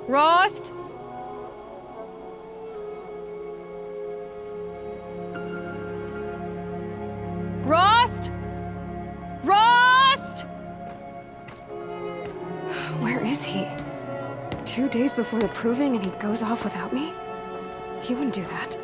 Rost? Rost? Rost? Where is he? 2 days before the proving and he goes off without me? He wouldn't do that.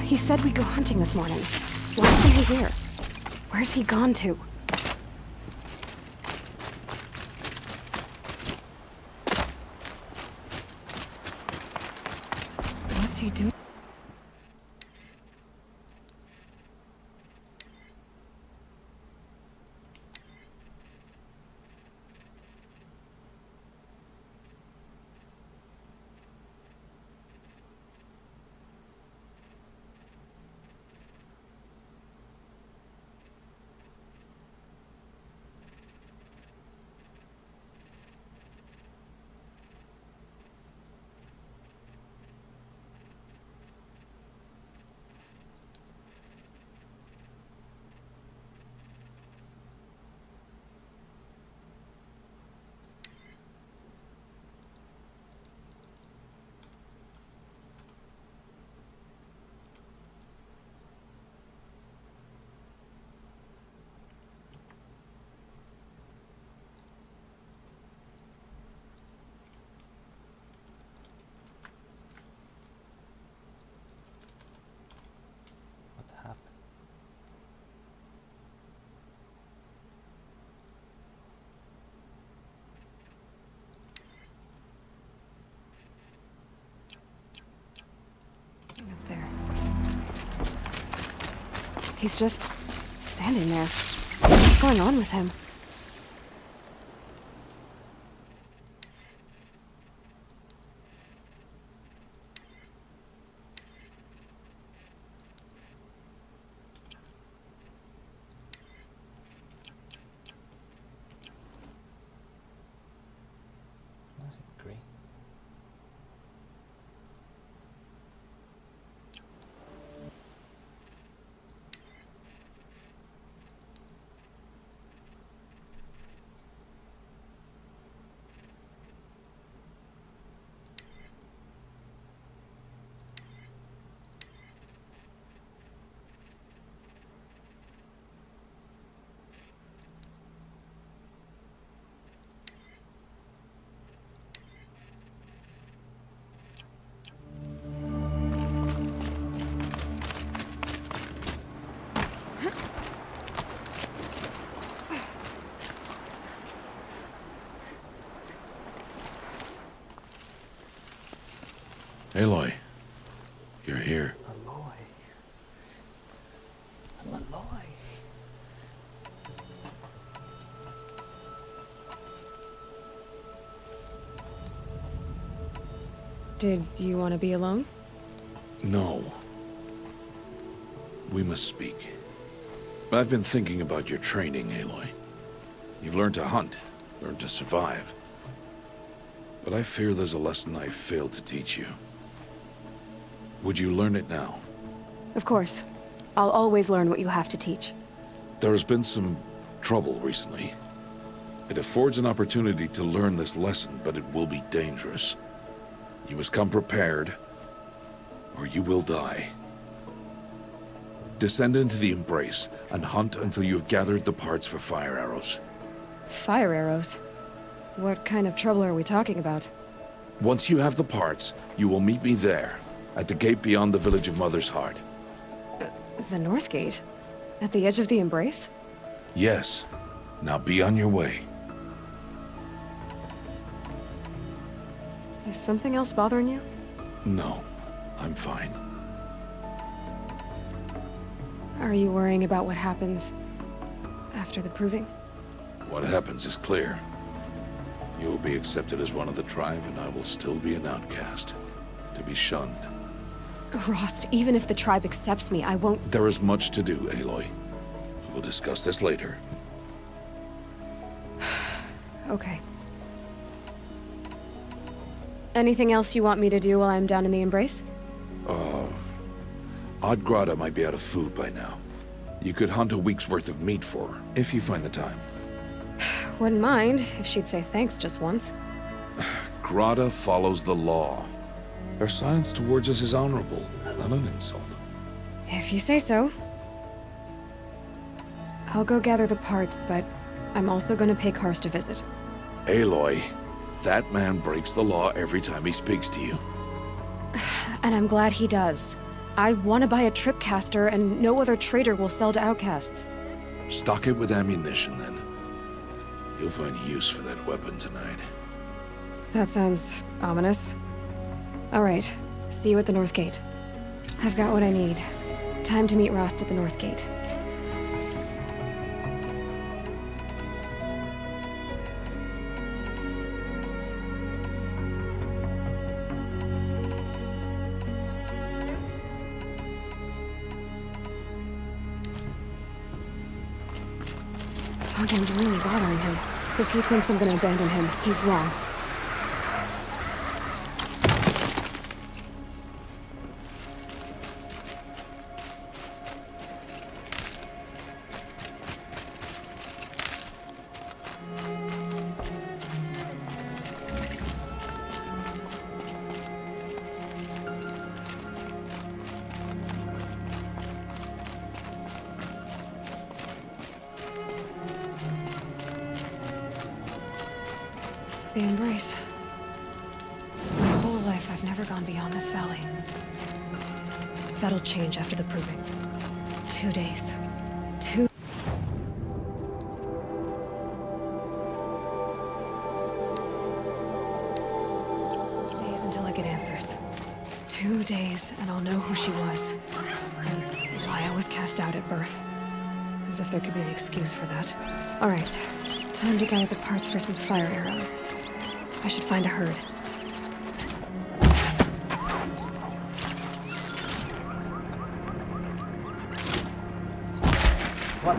He said we'd go hunting this morning. Why isn't he here? Where's he gone to? What's he doing? What happened? Up there. He's just standing there. What's going on with him? Why is it green? Aloy, you're here. Aloy. Aloy. Did you want to be alone? No. We must speak. I've been thinking about your training, Aloy. You've learned to hunt, learned to survive. But I fear there's a lesson I failed to teach you. Would you learn it now? Of course. I'll always learn what you have to teach. There has been some trouble recently. It affords an opportunity to learn this lesson, but it will be dangerous. You must come prepared, or you will die. Descend into the Embrace, and hunt until you have gathered the parts for fire arrows. Fire arrows? What kind of trouble are we talking about? Once you have the parts, you will meet me there, at the gate beyond the village of Mother's Heart. The North Gate? At the edge of the Embrace? Yes. Now be on your way. Is something else bothering you? No, I'm fine. Are you worrying about what happens after the proving? What happens is clear. You will be accepted as one of the tribe, and I will still be an outcast, to be shunned. Rost, even if the tribe accepts me, I won't... There is much to do, Aloy. We will discuss this later. Okay. Anything else you want me to do while I'm down in the Embrace? Odgrada might be out of food by now. You could hunt a week's worth of meat for her, if you find the time. Wouldn't mind if she'd say thanks just once. Grada follows the law. Their silence towards us is honorable, not an insult. If you say so. I'll go gather the parts, but I'm also gonna pay Karst a visit. Aloy, that man breaks the law every time he speaks to you. And I'm glad he does. I want to buy a tripcaster, and no other trader will sell to outcasts. Stock it with ammunition, then. You'll find use for that weapon tonight. That sounds ominous. All right, see you at the North Gate. I've got what I need. Time to meet Rost at the North Gate. Something's really bothering him. If he thinks I'm gonna abandon him, he's wrong. The Embrace. My whole life, I've never gone beyond this valley. That'll change after the proving. 2 days. 2 days until I get answers. 2 days, and I'll know who she was. And why I was cast out at birth. As if there could be an excuse for that. All right. Time to gather the parts for some fire arrows. I should find a herd. What?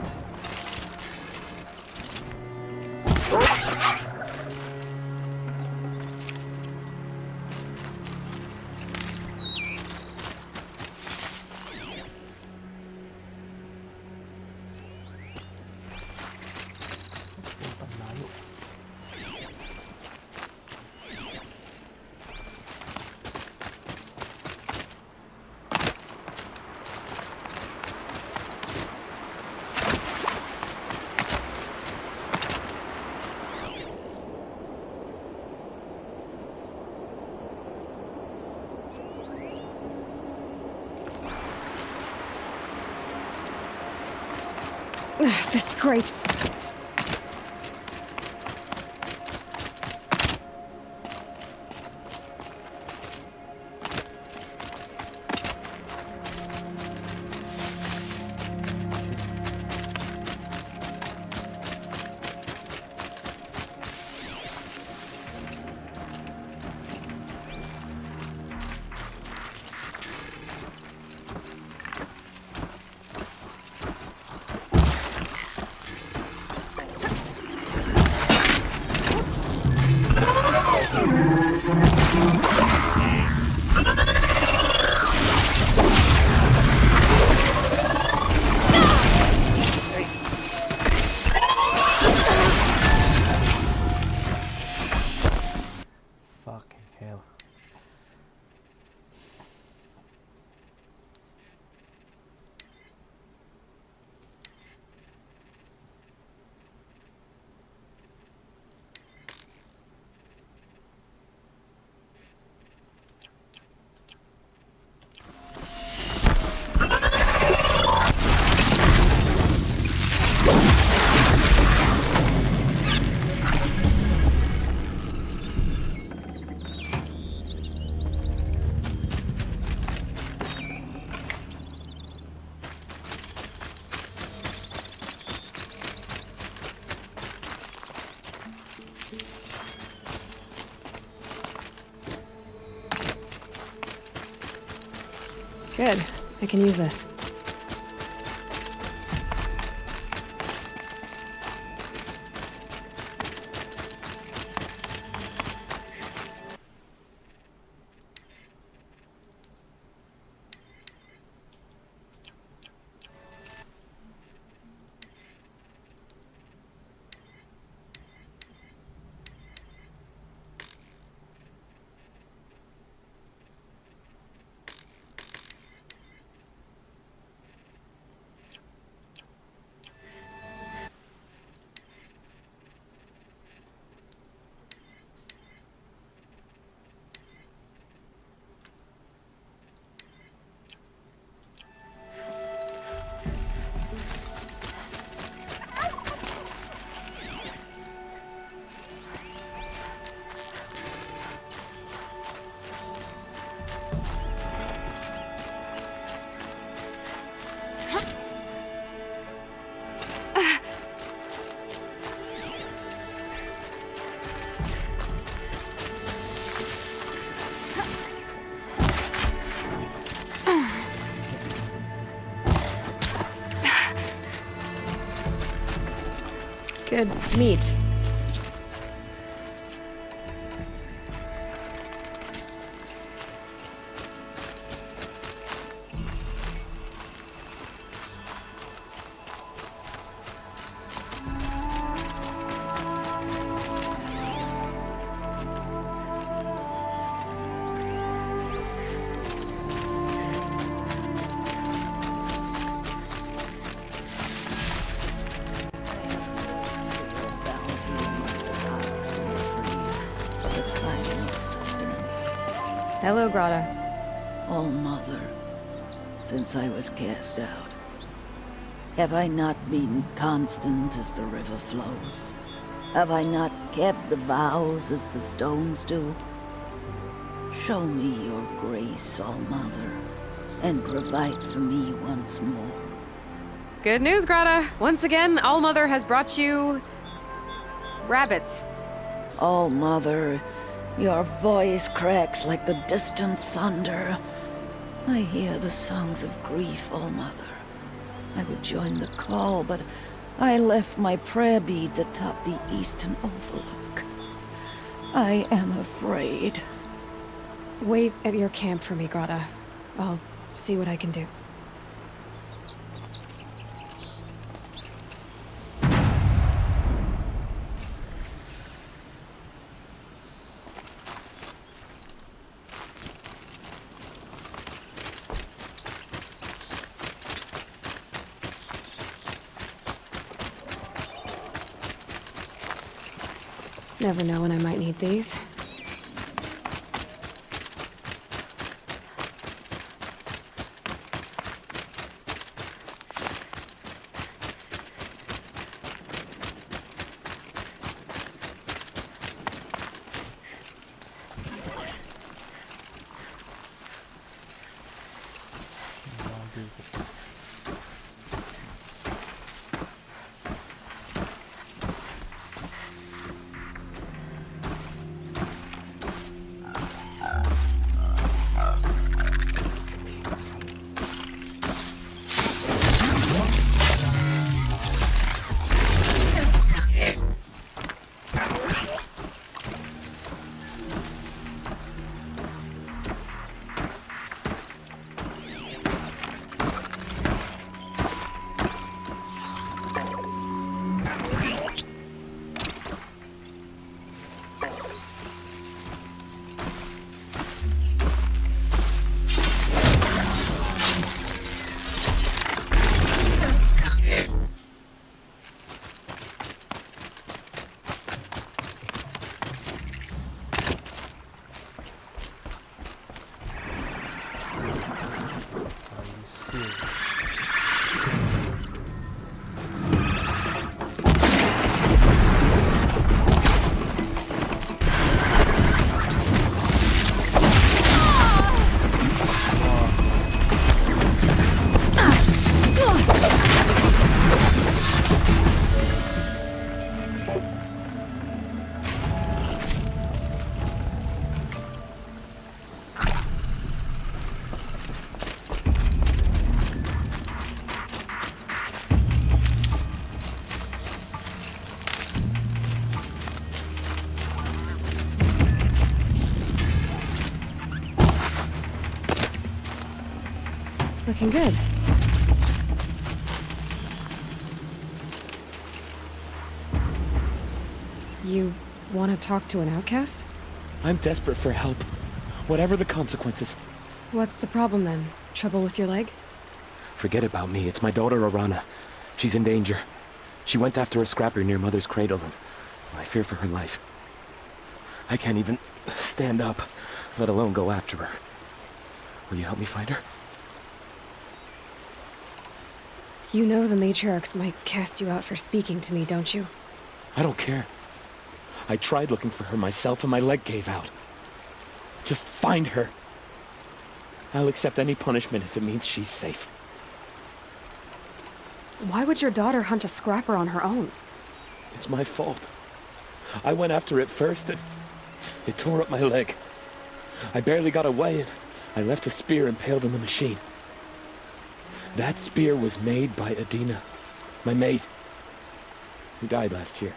The scrapes. Good. I can use this. Good meat. Hello, Grata. Oh, Mother, since I was cast out, have I not been constant as the river flows? Have I not kept the vows as the stones do? Show me your grace, All Mother, and provide for me once more. Good news, Grata. Once again, All Mother has brought you... rabbits. All Mother, your voice cracks like the distant thunder. I hear the songs of grief, All Mother. I would join the call, but I left my prayer beads atop the eastern overlook. I am afraid. Wait at your camp for me, Grata. I'll see what I can do. Never know when I might need these. looking good. You want to talk to an outcast? I'm desperate for help. Whatever the consequences. What's the problem then? Trouble with your leg? Forget about me. It's my daughter, Arana. She's in danger. She went after a scrapper near Mother's cradle, and I fear for her life. I can't even stand up, let alone go after her. Will you help me find her? You know the matriarchs might cast you out for speaking to me, don't you? I don't care. I tried looking for her myself and my leg gave out. Just find her. I'll accept any punishment if it means she's safe. Why would your daughter hunt a scrapper on her own? It's my fault. I went after it first and it tore up my leg. I barely got away and I left a spear impaled in the machine. That spear was made by Adina, my mate, who died last year.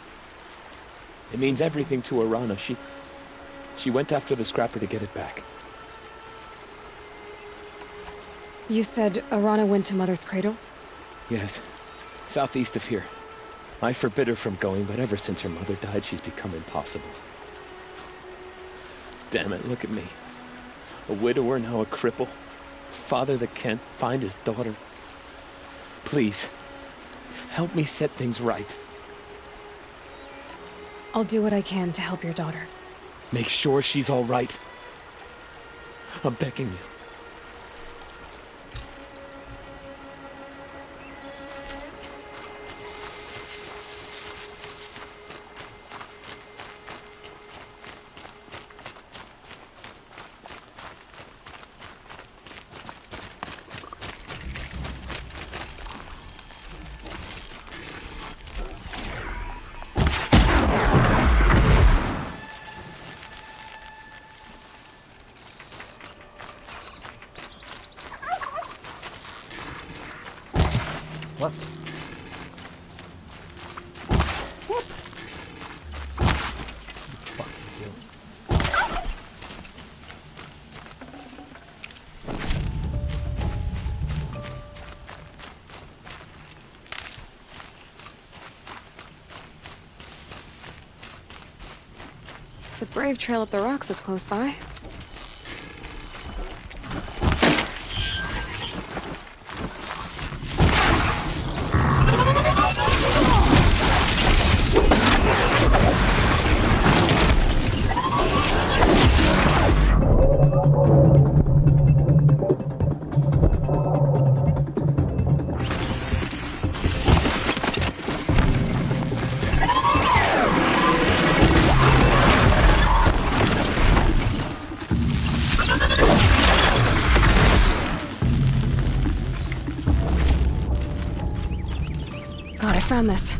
It means everything to Arana. She went after the scrapper to get it back. You said Arana went to Mother's cradle? Yes, southeast of here. I forbid her from going, but ever since her mother died, she's become impossible. Damn it, look at me. A widower, now a cripple. Father that can't find his daughter. Please, help me set things right. I'll do what I can to help your daughter. Make sure she's all right. I'm begging you. What? The Brave Trail up the rocks is close by. God, I found this.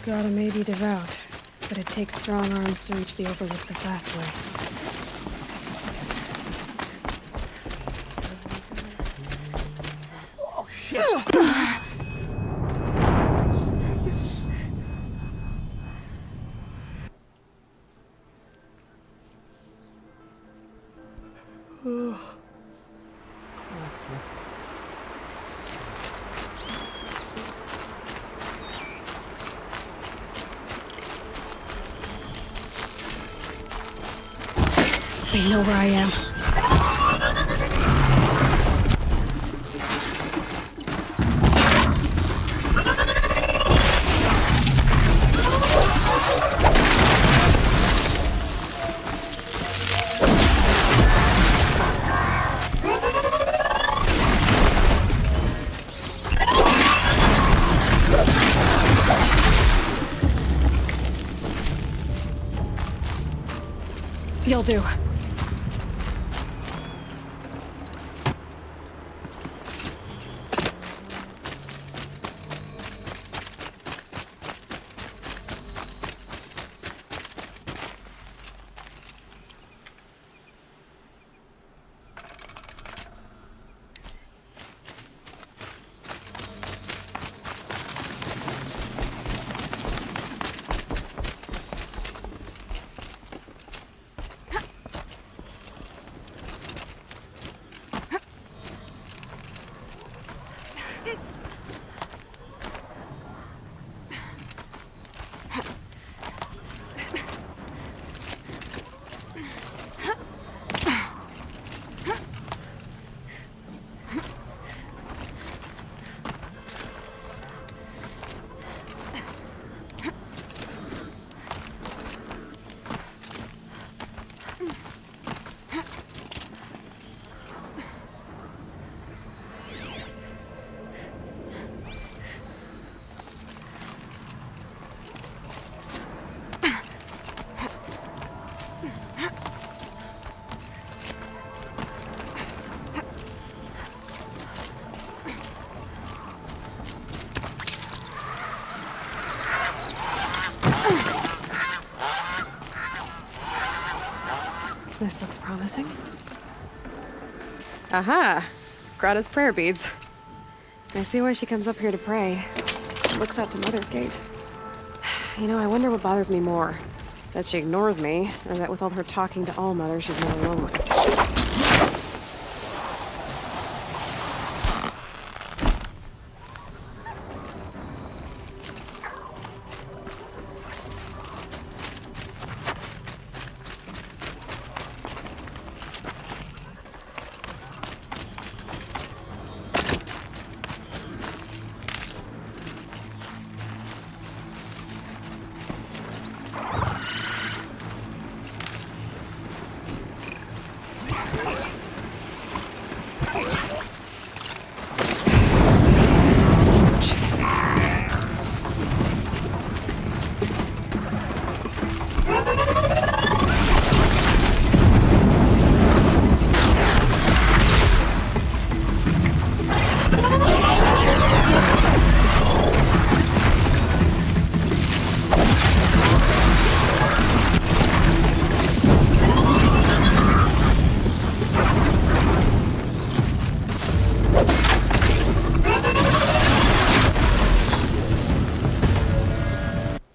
Grotto may be devout, but it takes strong arms to reach the overlook the fast way. They know where I am. You'll do. This looks promising. Aha! Grata's prayer beads. I see why she comes up here to pray. Looks out to Mother's Gate. You know, I wonder what bothers me more. That she ignores me, or that with all her talking to All-Mother, she's not alone with.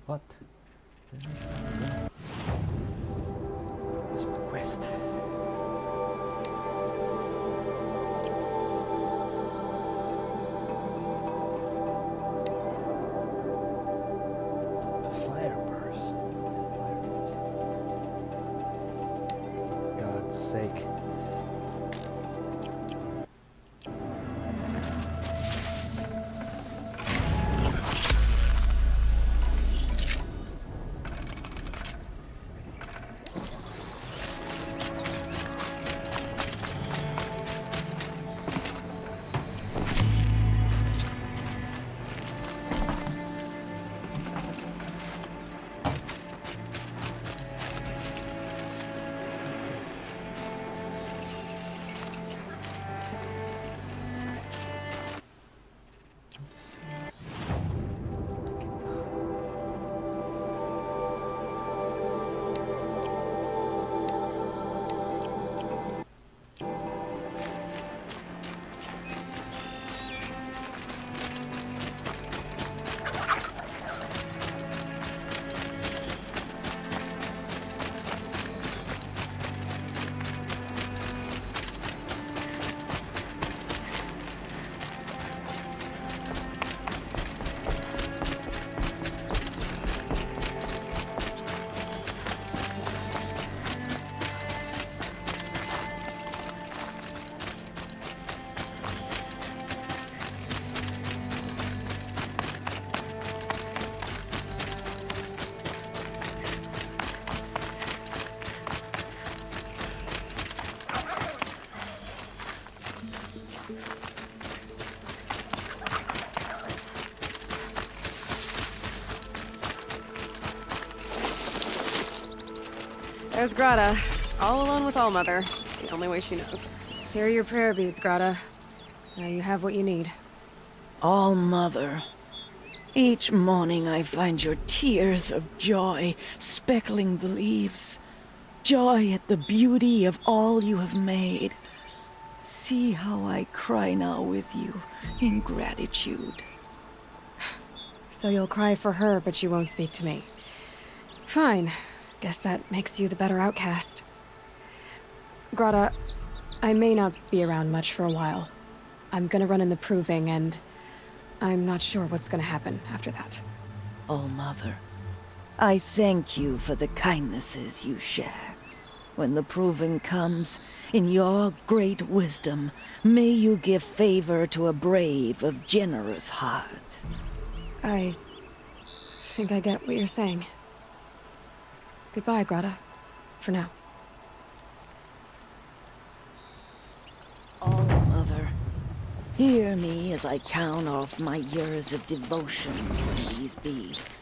What? Where's my quest? A fire burst. What's a fire burst? God's sake. There's Grata, all alone with All-Mother. The only way she knows. Here are your prayer beads, Grata. Now you have what you need. All-Mother, each morning I find your tears of joy speckling the leaves. Joy at the beauty of all you have made. See how I cry now with you in gratitude. So you'll cry for her, but you won't speak to me. Fine. Guess that makes you the better outcast. Grata, I may not be around much for a while. I'm gonna run in the proving, and I'm not sure what's gonna happen after that. All-Mother, I thank you for the kindnesses you share. When the proving comes, in your great wisdom, may you give favor to a brave of generous heart. I think I get what you're saying. Goodbye, Grata. For now. All-Mother, hear me as I count off my years of devotion from these beads.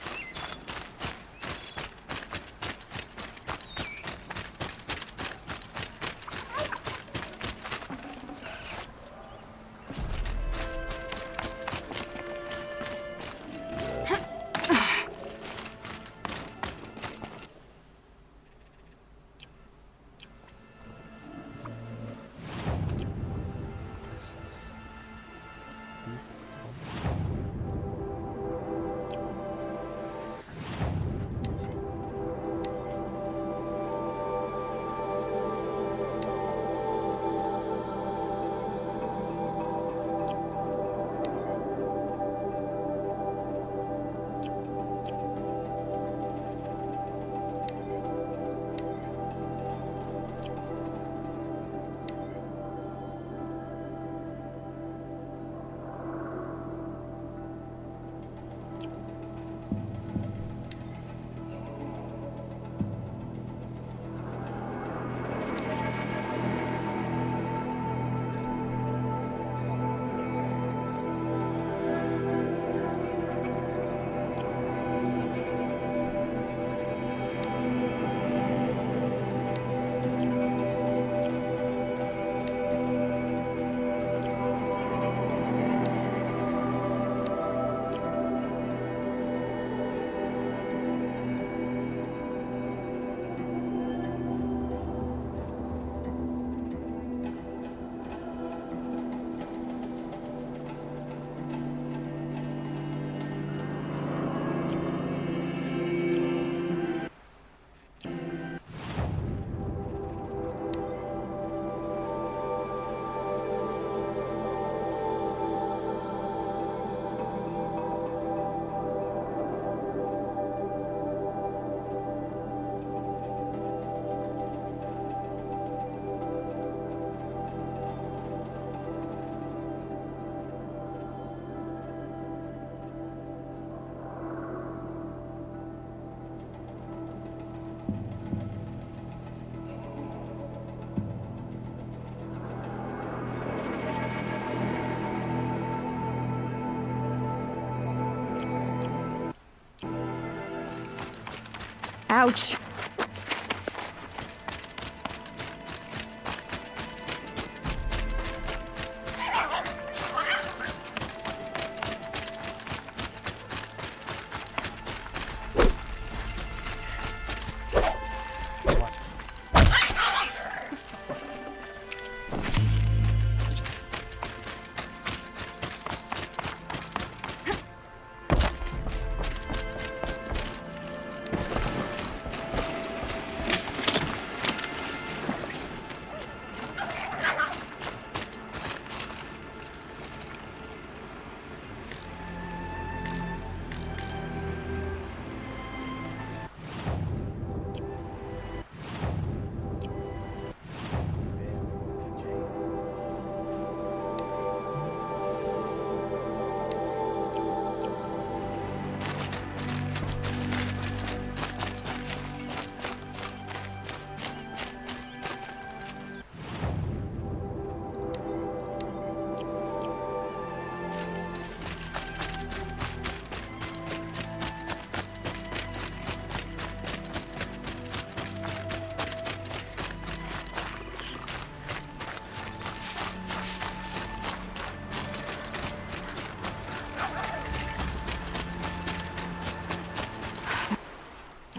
Ouch.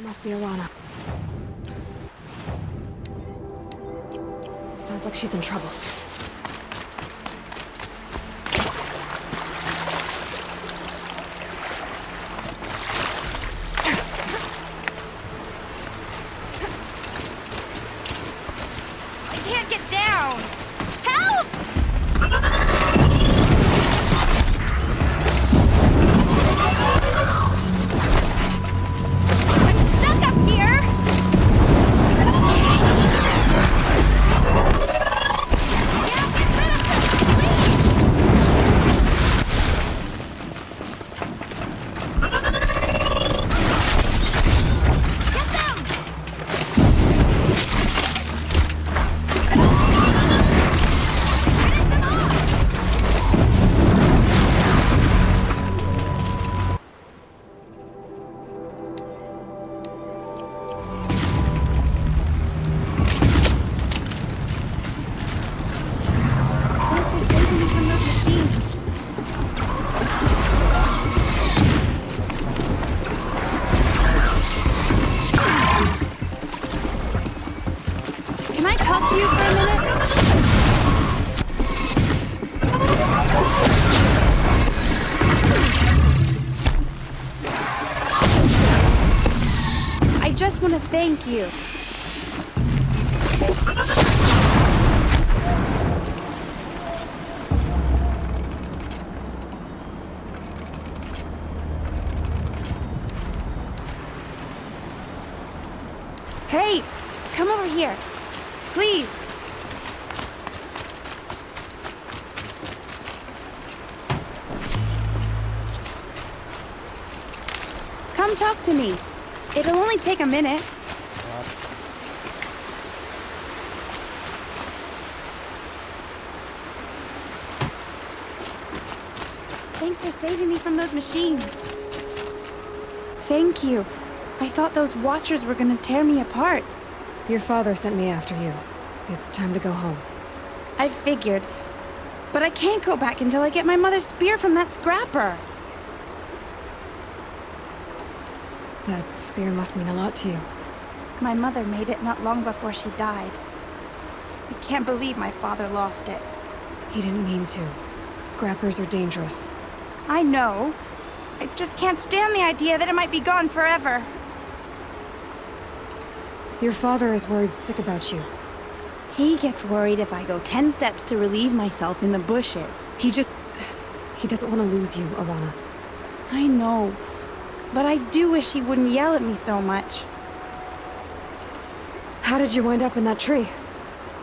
Must be Alana. Sounds like she's in trouble. I can't get down! Help! I'm stuck up here! Can I talk to you for a minute? I just want to thank you. Hey, come over here. Please. Come talk to me. It'll only take a minute. Thanks for saving me from those machines. Thank you. I thought those Watchers were gonna tear me apart. Your father sent me after you. It's time to go home. I figured. But I can't go back until I get my mother's spear from that scrapper. That spear must mean a lot to you. My mother made it not long before she died. I can't believe my father lost it. He didn't mean to. Scrappers are dangerous. I know. I just can't stand the idea that it might be gone forever. Your father is worried sick about you. He gets worried if I go 10 steps to relieve myself in the bushes. He doesn't want to lose you, Alana. I know. But I do wish he wouldn't yell at me so much. How did you wind up in that tree?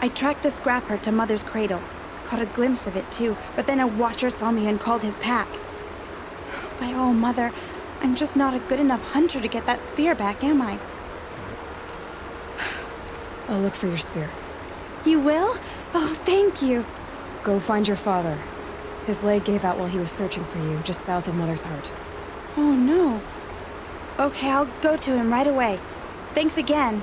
I tracked the scrapper to Mother's cradle. Caught a glimpse of it too, but then a Watcher saw me and called his pack. By all, Mother, I'm just not a good enough hunter to get that spear back, am I? I'll look for your spear. You will? Oh, thank you. Go find your father. His leg gave out while he was searching for you, just south of Mother's Heart. Oh, no. Okay, I'll go to him right away. Thanks again.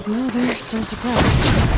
Well, they're still surprised.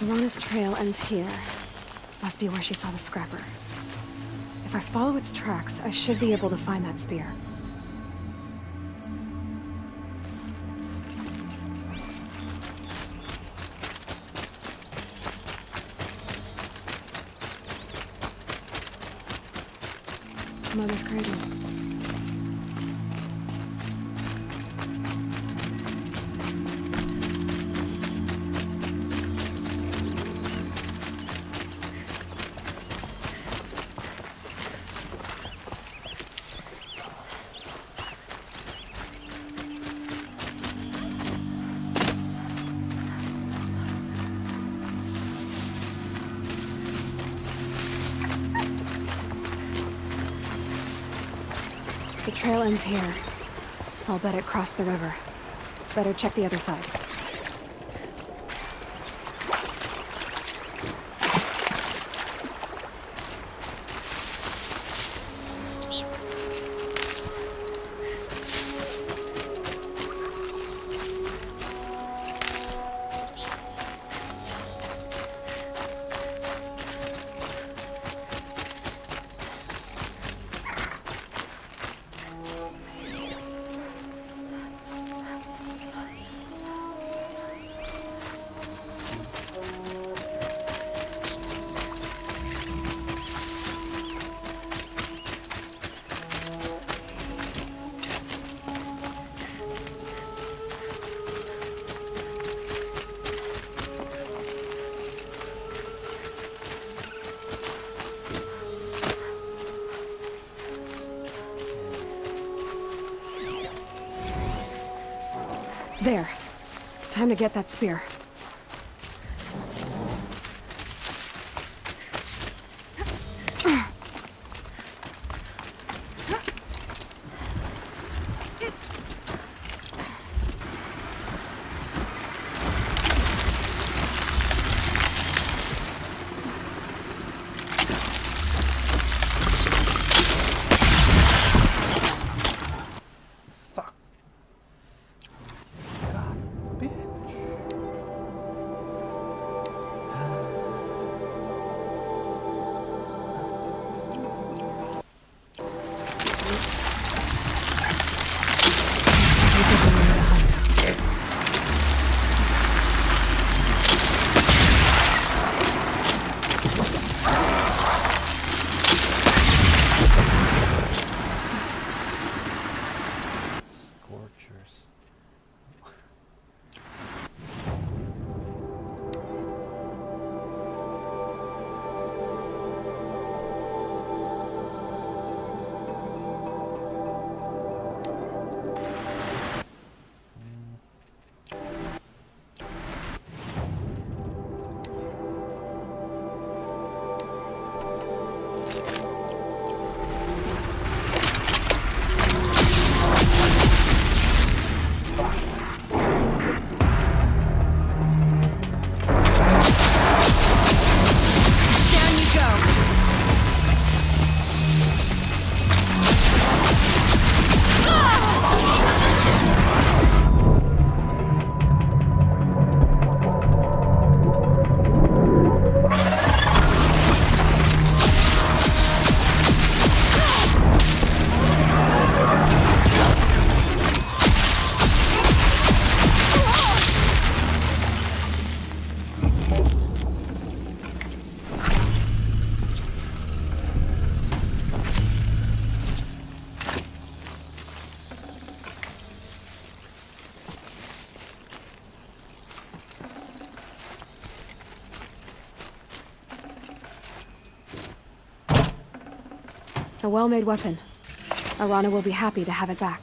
Lana's trail ends here. Must be where she saw the scrapper. If I follow its tracks, I should be able to find that spear. Mother's cradle. The trail ends here. I'll bet it crossed the river. Better check the other side. There. Time to get that spear. A well-made weapon. Arana will be happy to have it back.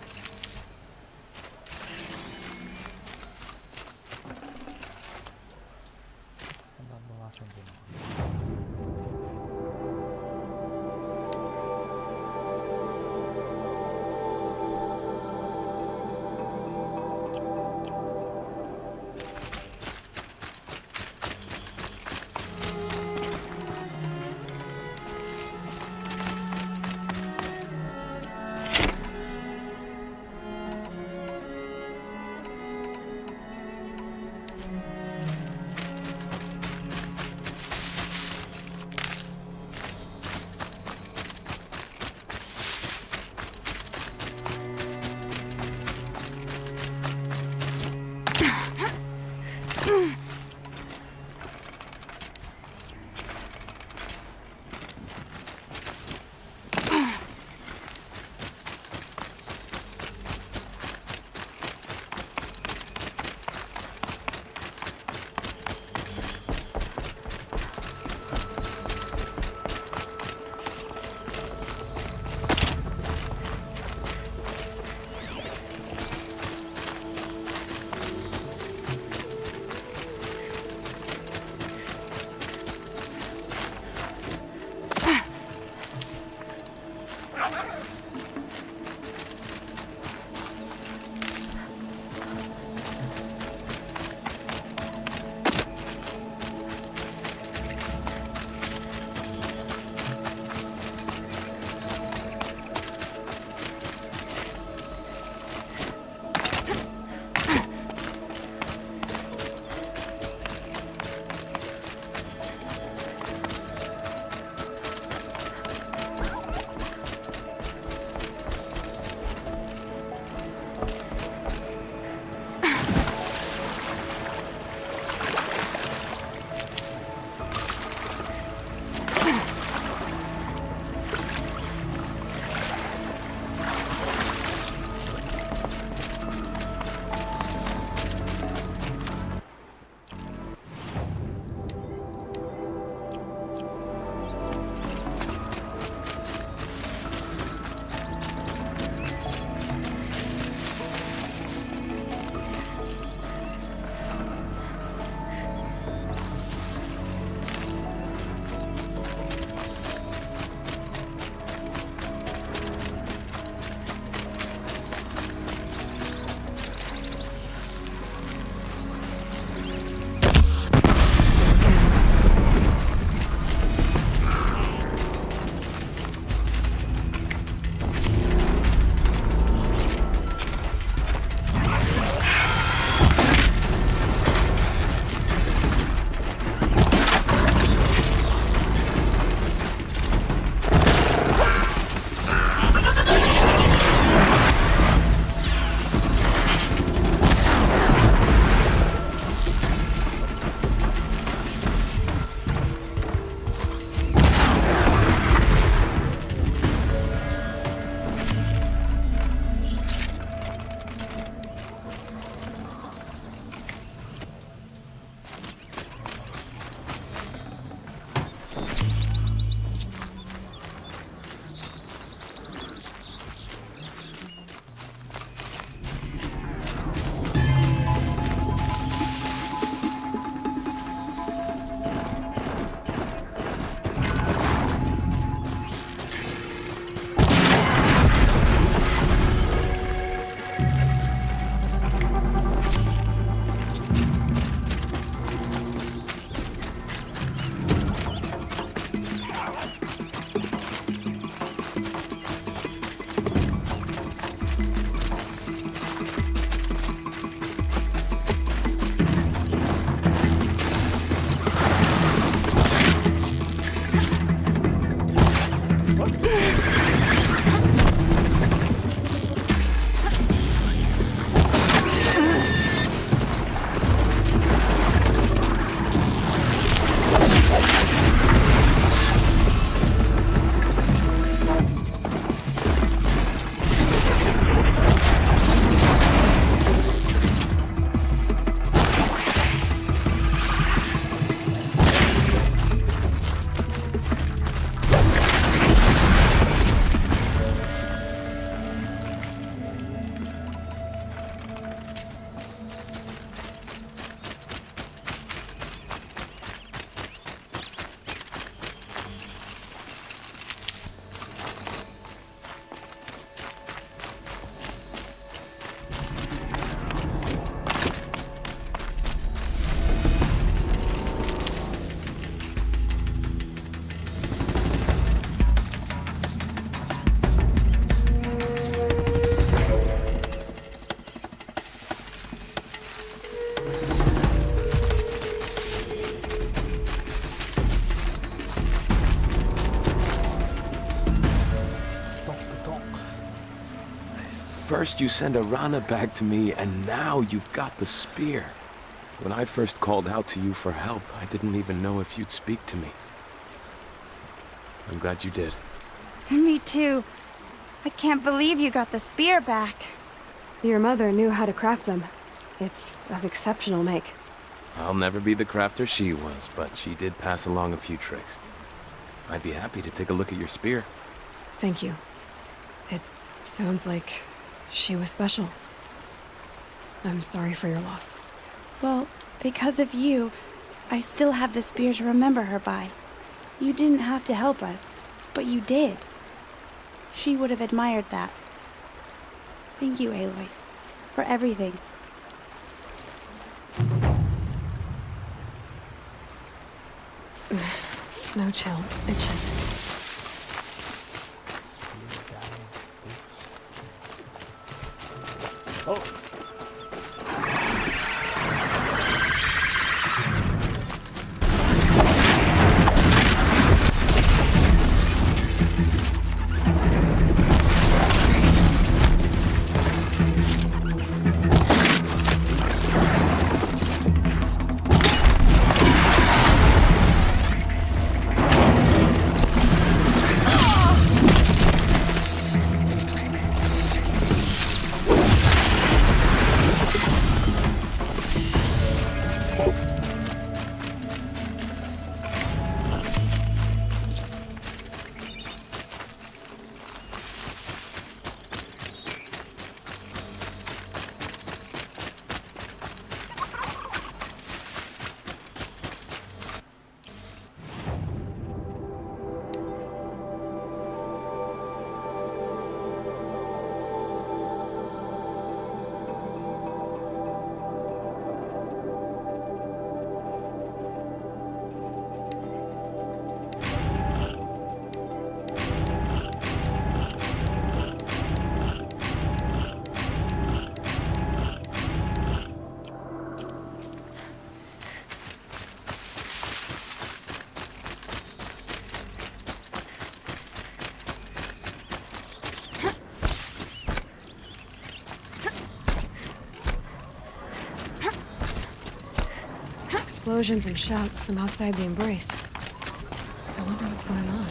First you send Arana back to me, and now you've got the spear. When I first called out to you for help, I didn't even know if you'd speak to me. I'm glad you did. Me too. I can't believe you got the spear back. Your mother knew how to craft them. It's of exceptional make. I'll never be the crafter she was, but she did pass along a few tricks. I'd be happy to take a look at your spear. Thank you. It sounds like she was special. I'm sorry for your loss. Well, because of you, I still have the spear to remember her by. You didn't have to help us, but you did. She would have admired that. Thank you, Aloy, for everything. Snow chill itches. Explosions and shouts from outside the embrace. I wonder what's going on.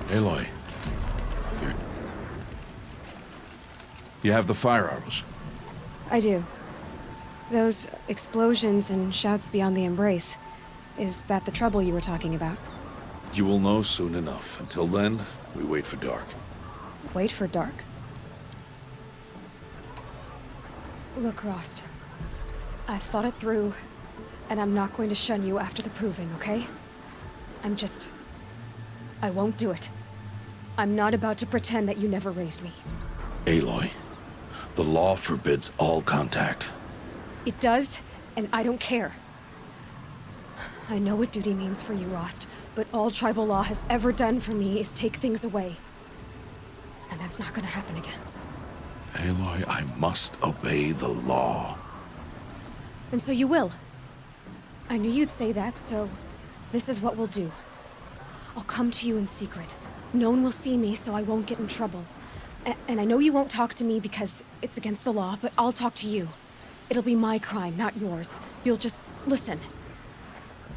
Aloy. You have the fire arrows. I do. Those explosions and shouts beyond the embrace. Is that the trouble you were talking about? You will know soon enough. Until then, we wait for dark. Wait for dark? Look, Rost. I've thought it through, and I'm not going to shun you after the proving, okay? I won't do it. I'm not about to pretend that you never raised me. Aloy, the law forbids all contact. It does, and I don't care. I know what duty means for you, Rost, but all tribal law has ever done for me is take things away. And that's not gonna happen again. Aloy, I must obey the law. And so you will. I knew you'd say that, so this is what we'll do. I'll come to you in secret. No one will see me, so I won't get in trouble. And I know you won't talk to me because it's against the law, but I'll talk to you. It'll be my crime, not yours. You'll just listen.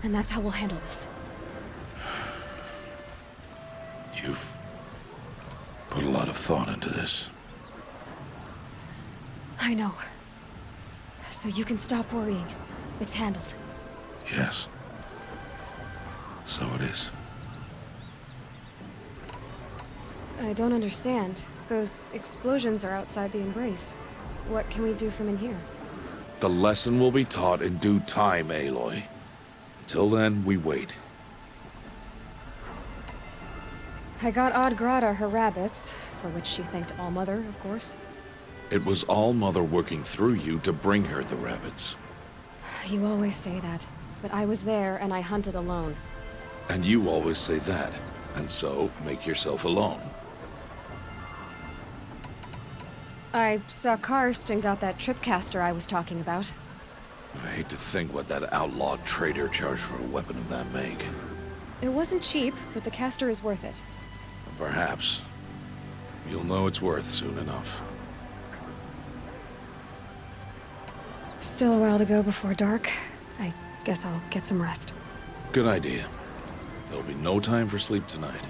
And that's how we'll handle this. You've put a lot of thought into this. I know. So you can stop worrying. It's handled. Yes. So it is. I don't understand. Those explosions are outside the Embrace. What can we do from in here? The lesson will be taught in due time, Aloy. Till then, we wait. I got Odd Grata her rabbits, for which she thanked Allmother, of course. It was All-Mother working through you to bring her the rabbits. You always say that, but I was there and I hunted alone. And you always say that, and so make yourself alone. I saw Karst and got that tripcaster I was talking about. I hate to think what that outlawed trader charged for a weapon of that make. It wasn't cheap, but the caster is worth it. Perhaps. You'll know it's worth soon enough. Still a while to go before dark. I guess I'll get some rest. Good idea. There'll be no time for sleep tonight.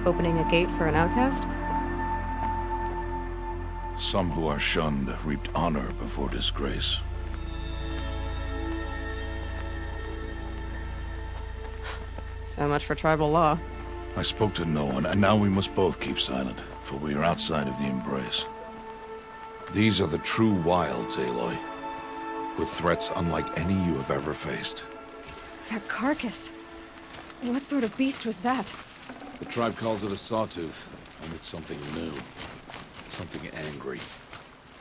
Opening a gate for an outcast? Some who are shunned reaped honor before disgrace. So much for tribal law. I spoke to no one, and now we must both keep silent, for we are outside of the Embrace. These are the true wilds, Aloy, with threats unlike any you have ever faced. That carcass. What sort of beast was that? The tribe calls it a sawtooth, and it's something new. Something angry.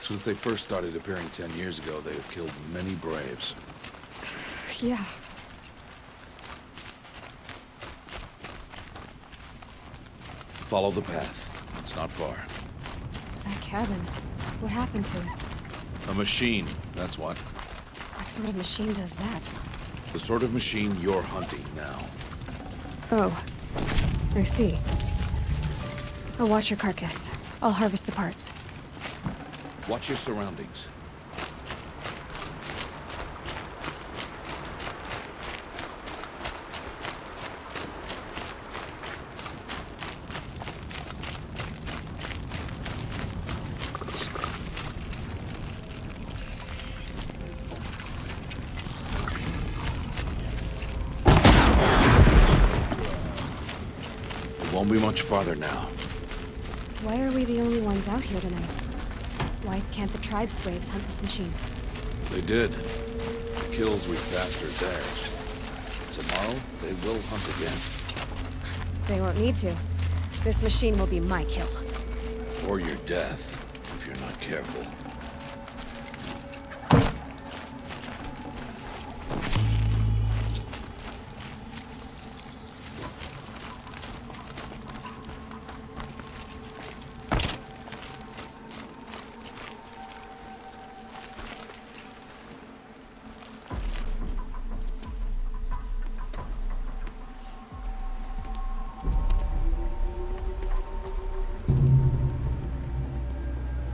Since they first started appearing 10 years ago, they have killed many braves. Yeah. Follow the path. It's not far. That cabin. What happened to it? A machine, that's what. What sort of machine does that? The sort of machine you're hunting now. Oh. I see. I'll watch your carcass. I'll harvest the parts. Watch your surroundings. Won't be much farther now. Why are we the only ones out here tonight? Why can't the tribe's braves hunt this machine? They did. The kills we passed are theirs. Tomorrow, they will hunt again. They won't need to. This machine will be my kill. Or your death, if you're not careful.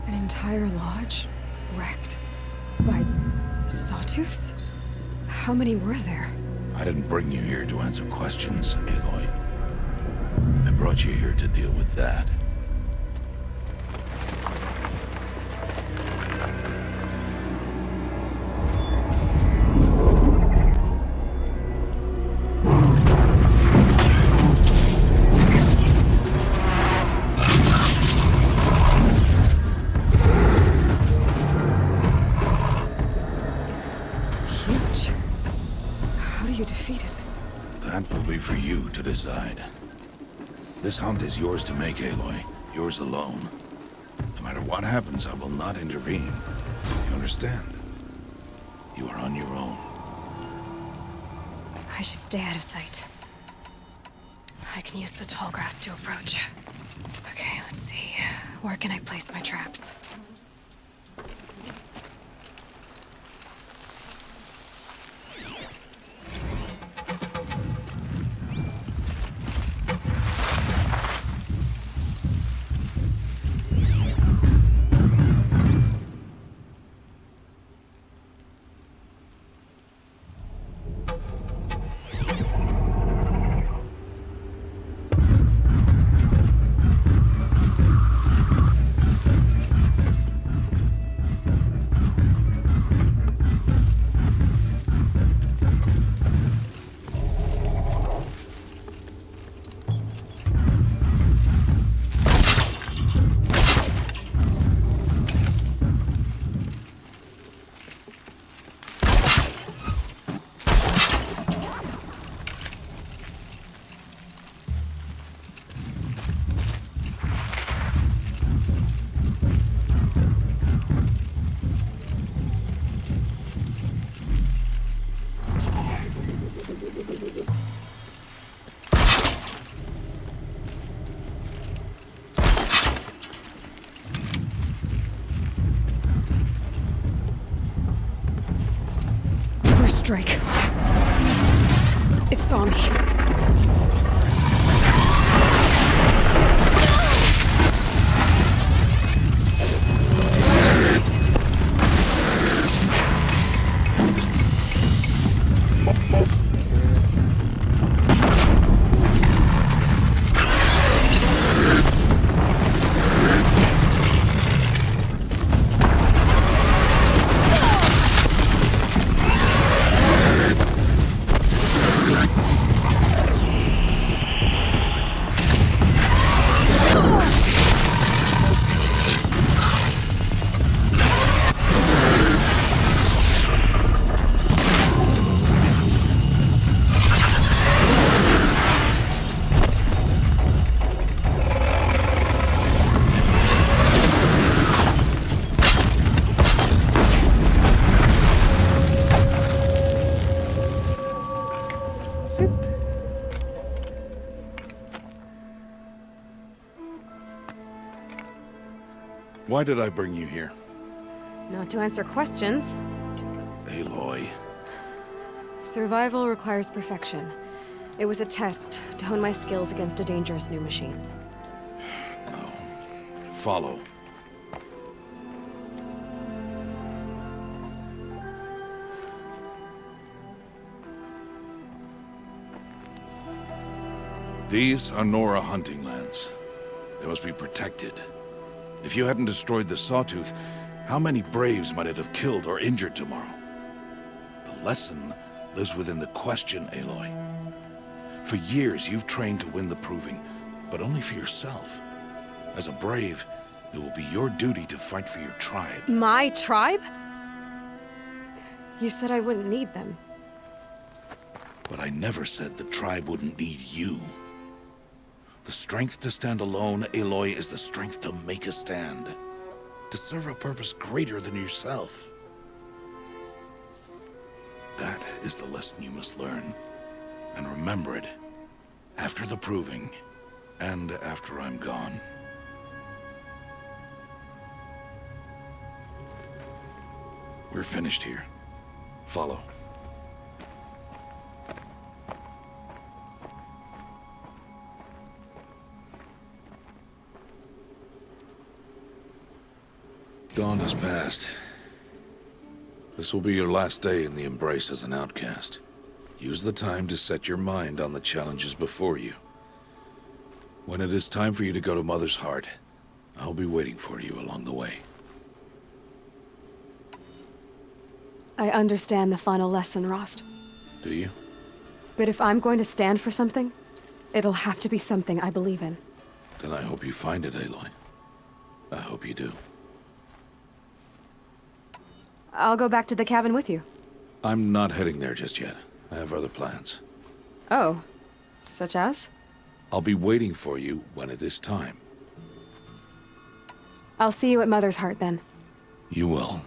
Entire lodge wrecked by sawtooths? How many were there? I didn't bring you here to answer questions, Aloy. I brought you here to deal with that. That will be for you to decide. This hunt is yours to make, Aloy. Yours alone. No matter what happens, I will not intervene. You understand? You are on your own. I should stay out of sight. I can use the tall grass to approach. Okay, let's see. Where can I place my traps? Drake. It saw me. Why did I bring you here? Not to answer questions. Aloy. Survival requires perfection. It was a test to hone my skills against a dangerous new machine. No. Follow. These are Nora hunting lands. They must be protected. If you hadn't destroyed the Sawtooth, how many Braves might it have killed or injured tomorrow? The lesson lives within the question, Aloy. For years, you've trained to win the Proving, but only for yourself. As a brave, it will be your duty to fight for your tribe. My tribe? You said I wouldn't need them. But I never said the tribe wouldn't need you. The strength to stand alone, Aloy, is the strength to make a stand. To serve a purpose greater than yourself. That is the lesson you must learn. And remember it. After the proving, and after I'm gone. We're finished here. Follow. Dawn has passed. This will be your last day in the Embrace as an outcast. Use the time to set your mind on the challenges before you. When it is time for you to go to Mother's Heart, I'll be waiting for you along the way. I understand the final lesson, Rost. Do you? But if I'm going to stand for something, it'll have to be something I believe in. Then I hope you find it, Aloy. I hope you do. I'll go back to the cabin with you. I'm not heading there just yet. I have other plans. Oh. Such as? I'll be waiting for you when it is time. I'll see you at Mother's Heart, then. You will.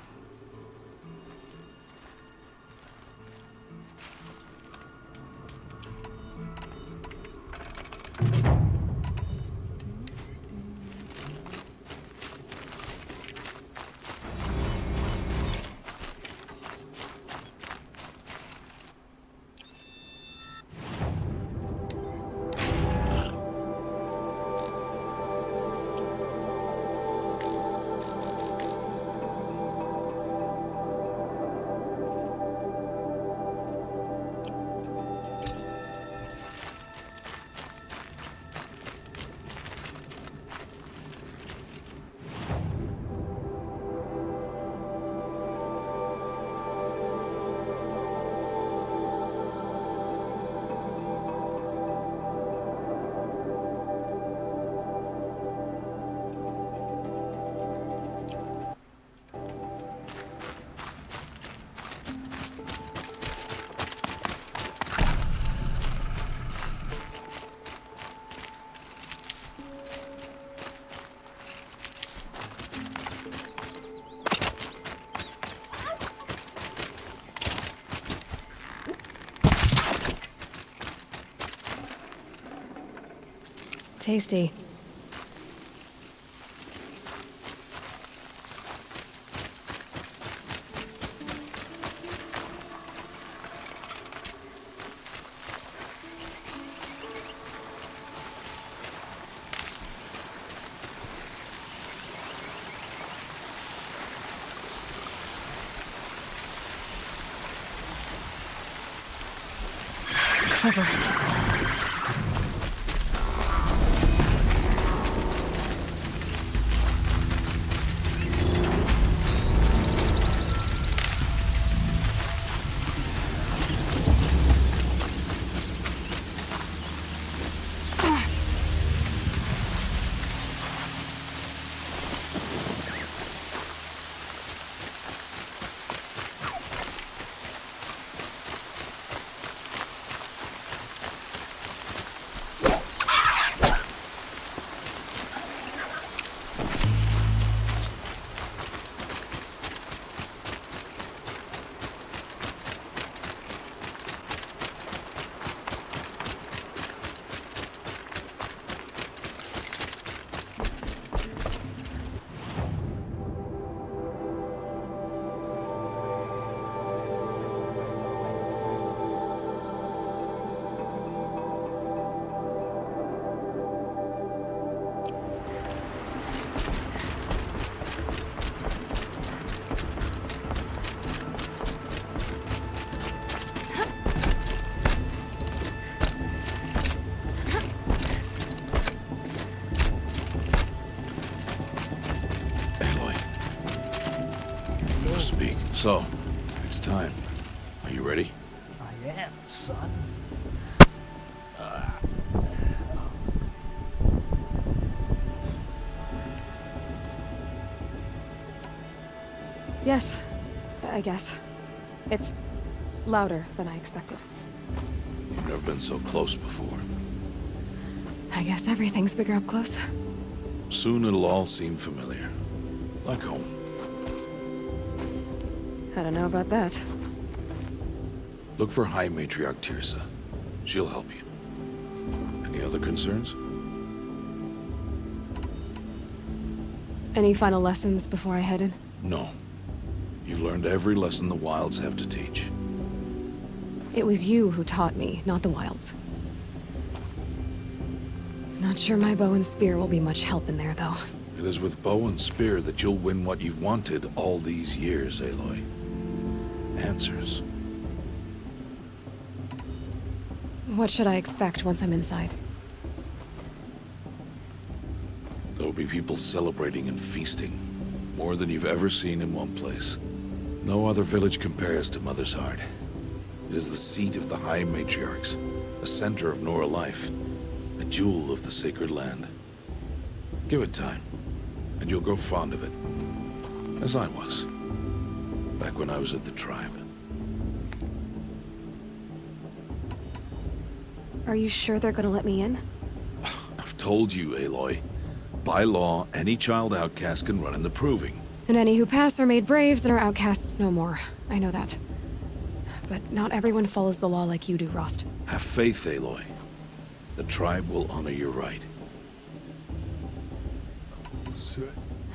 Tasty. Clever. So, it's time. Are you ready? I am, son. Yes, I guess. It's louder than I expected. You've never been so close before. I guess everything's bigger up close. Soon it'll all seem familiar. Like home. I don't know about that. Look for High Matriarch Tirsa. She'll help you. Any other concerns? Any final lessons before I head in? No. You've learned every lesson the Wilds have to teach. It was you who taught me, not the Wilds. Not sure my bow and spear will be much help in there, though. It is with bow and spear that you'll win what you've wanted all these years, Aloy. Answers. What should I expect once I'm inside? There'll be people celebrating and feasting. More than you've ever seen in one place. No other village compares to Mother's Heart. It is the seat of the High Matriarchs, a center of Nora life, a jewel of the sacred land. Give it time, and you'll grow fond of it. As I was, back when I was at the tribe. Are you sure they're gonna let me in? I've told you, Aloy. By law, any child outcast can run in the Proving. And any who pass are made braves and are outcasts no more. I know that. But not everyone follows the law like you do, Rost. Have faith, Aloy. The tribe will honor your right.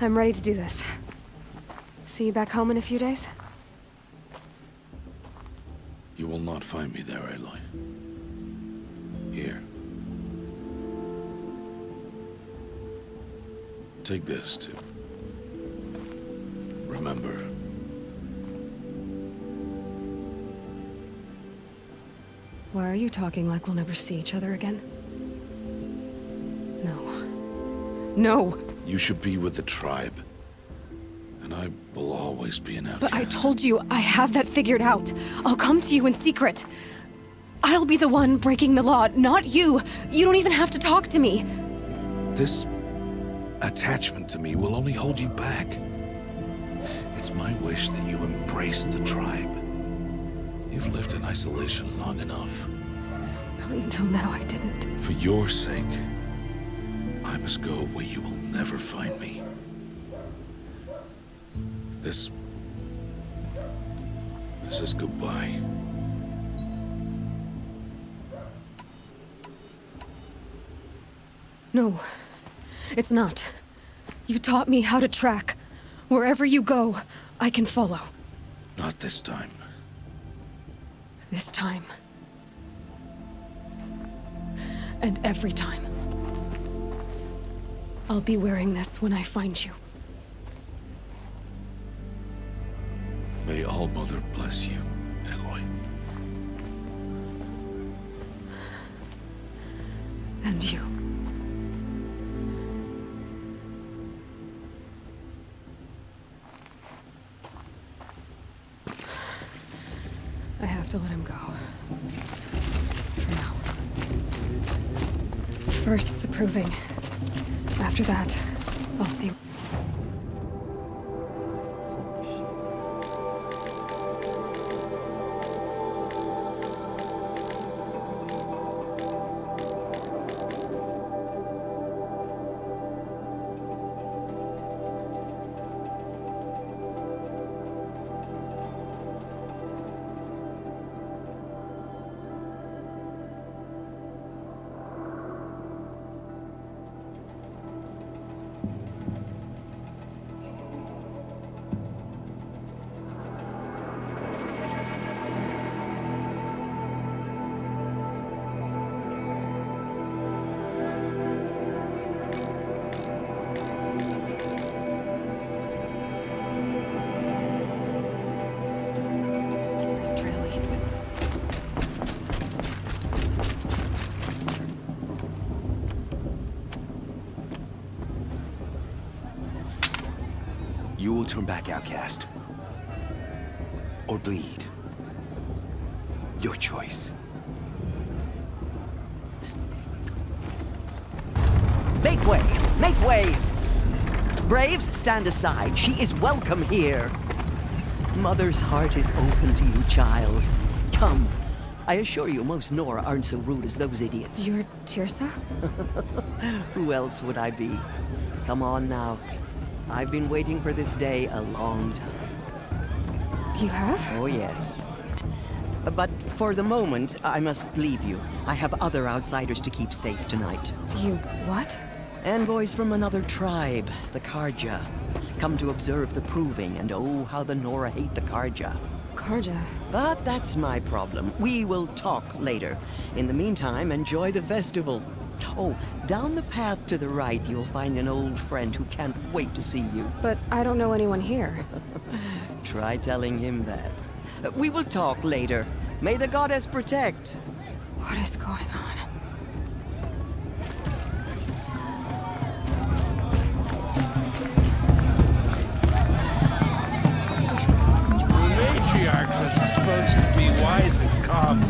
I'm ready to do this. See you back home in a few days? You will not find me there, Aloy. Here. Take this, too. Remember. Why are you talking like we'll never see each other again? No. No! You should be with the tribe. And I will always be an outcast. But I told you, I have that figured out. I'll come to you in secret. I'll be the one breaking the law, not you. You don't even have to talk to me. This attachment to me will only hold you back. It's my wish that you embrace the tribe. You've lived in isolation long enough. Until now, I didn't. For your sake, I must go where you will never find me. This is goodbye. No, it's not. You taught me how to track. Wherever you go, I can follow. Not this time. This time. And every time. I'll be wearing this when I find you. May All-Mother bless you, Aloy. And you. I have to let him go. For now. First, the Proving. After that, I'll see. You will turn back, outcast. Or bleed. Your choice. Make way! Make way! Braves, stand aside. She is welcome here. Mother's heart is open to you, child. Come. I assure you, most Nora aren't so rude as those idiots. You're Teersa? Who else would I be? Come on now. I've been waiting for this day a long time. You have? Oh, yes. But for the moment, I must leave you. I have other outsiders to keep safe tonight. You what? Envoys from another tribe, the Carja. Come to observe the proving, and oh, how the Nora hate the Carja. Carja? But that's my problem. We will talk later. In the meantime, enjoy the festival. Oh, down the path to the right, you'll find an old friend who can't wait to see you. But I don't know anyone here. Try telling him that. We will talk later. May the goddess protect. What is going on? The matriarch was supposed to be wise and calm.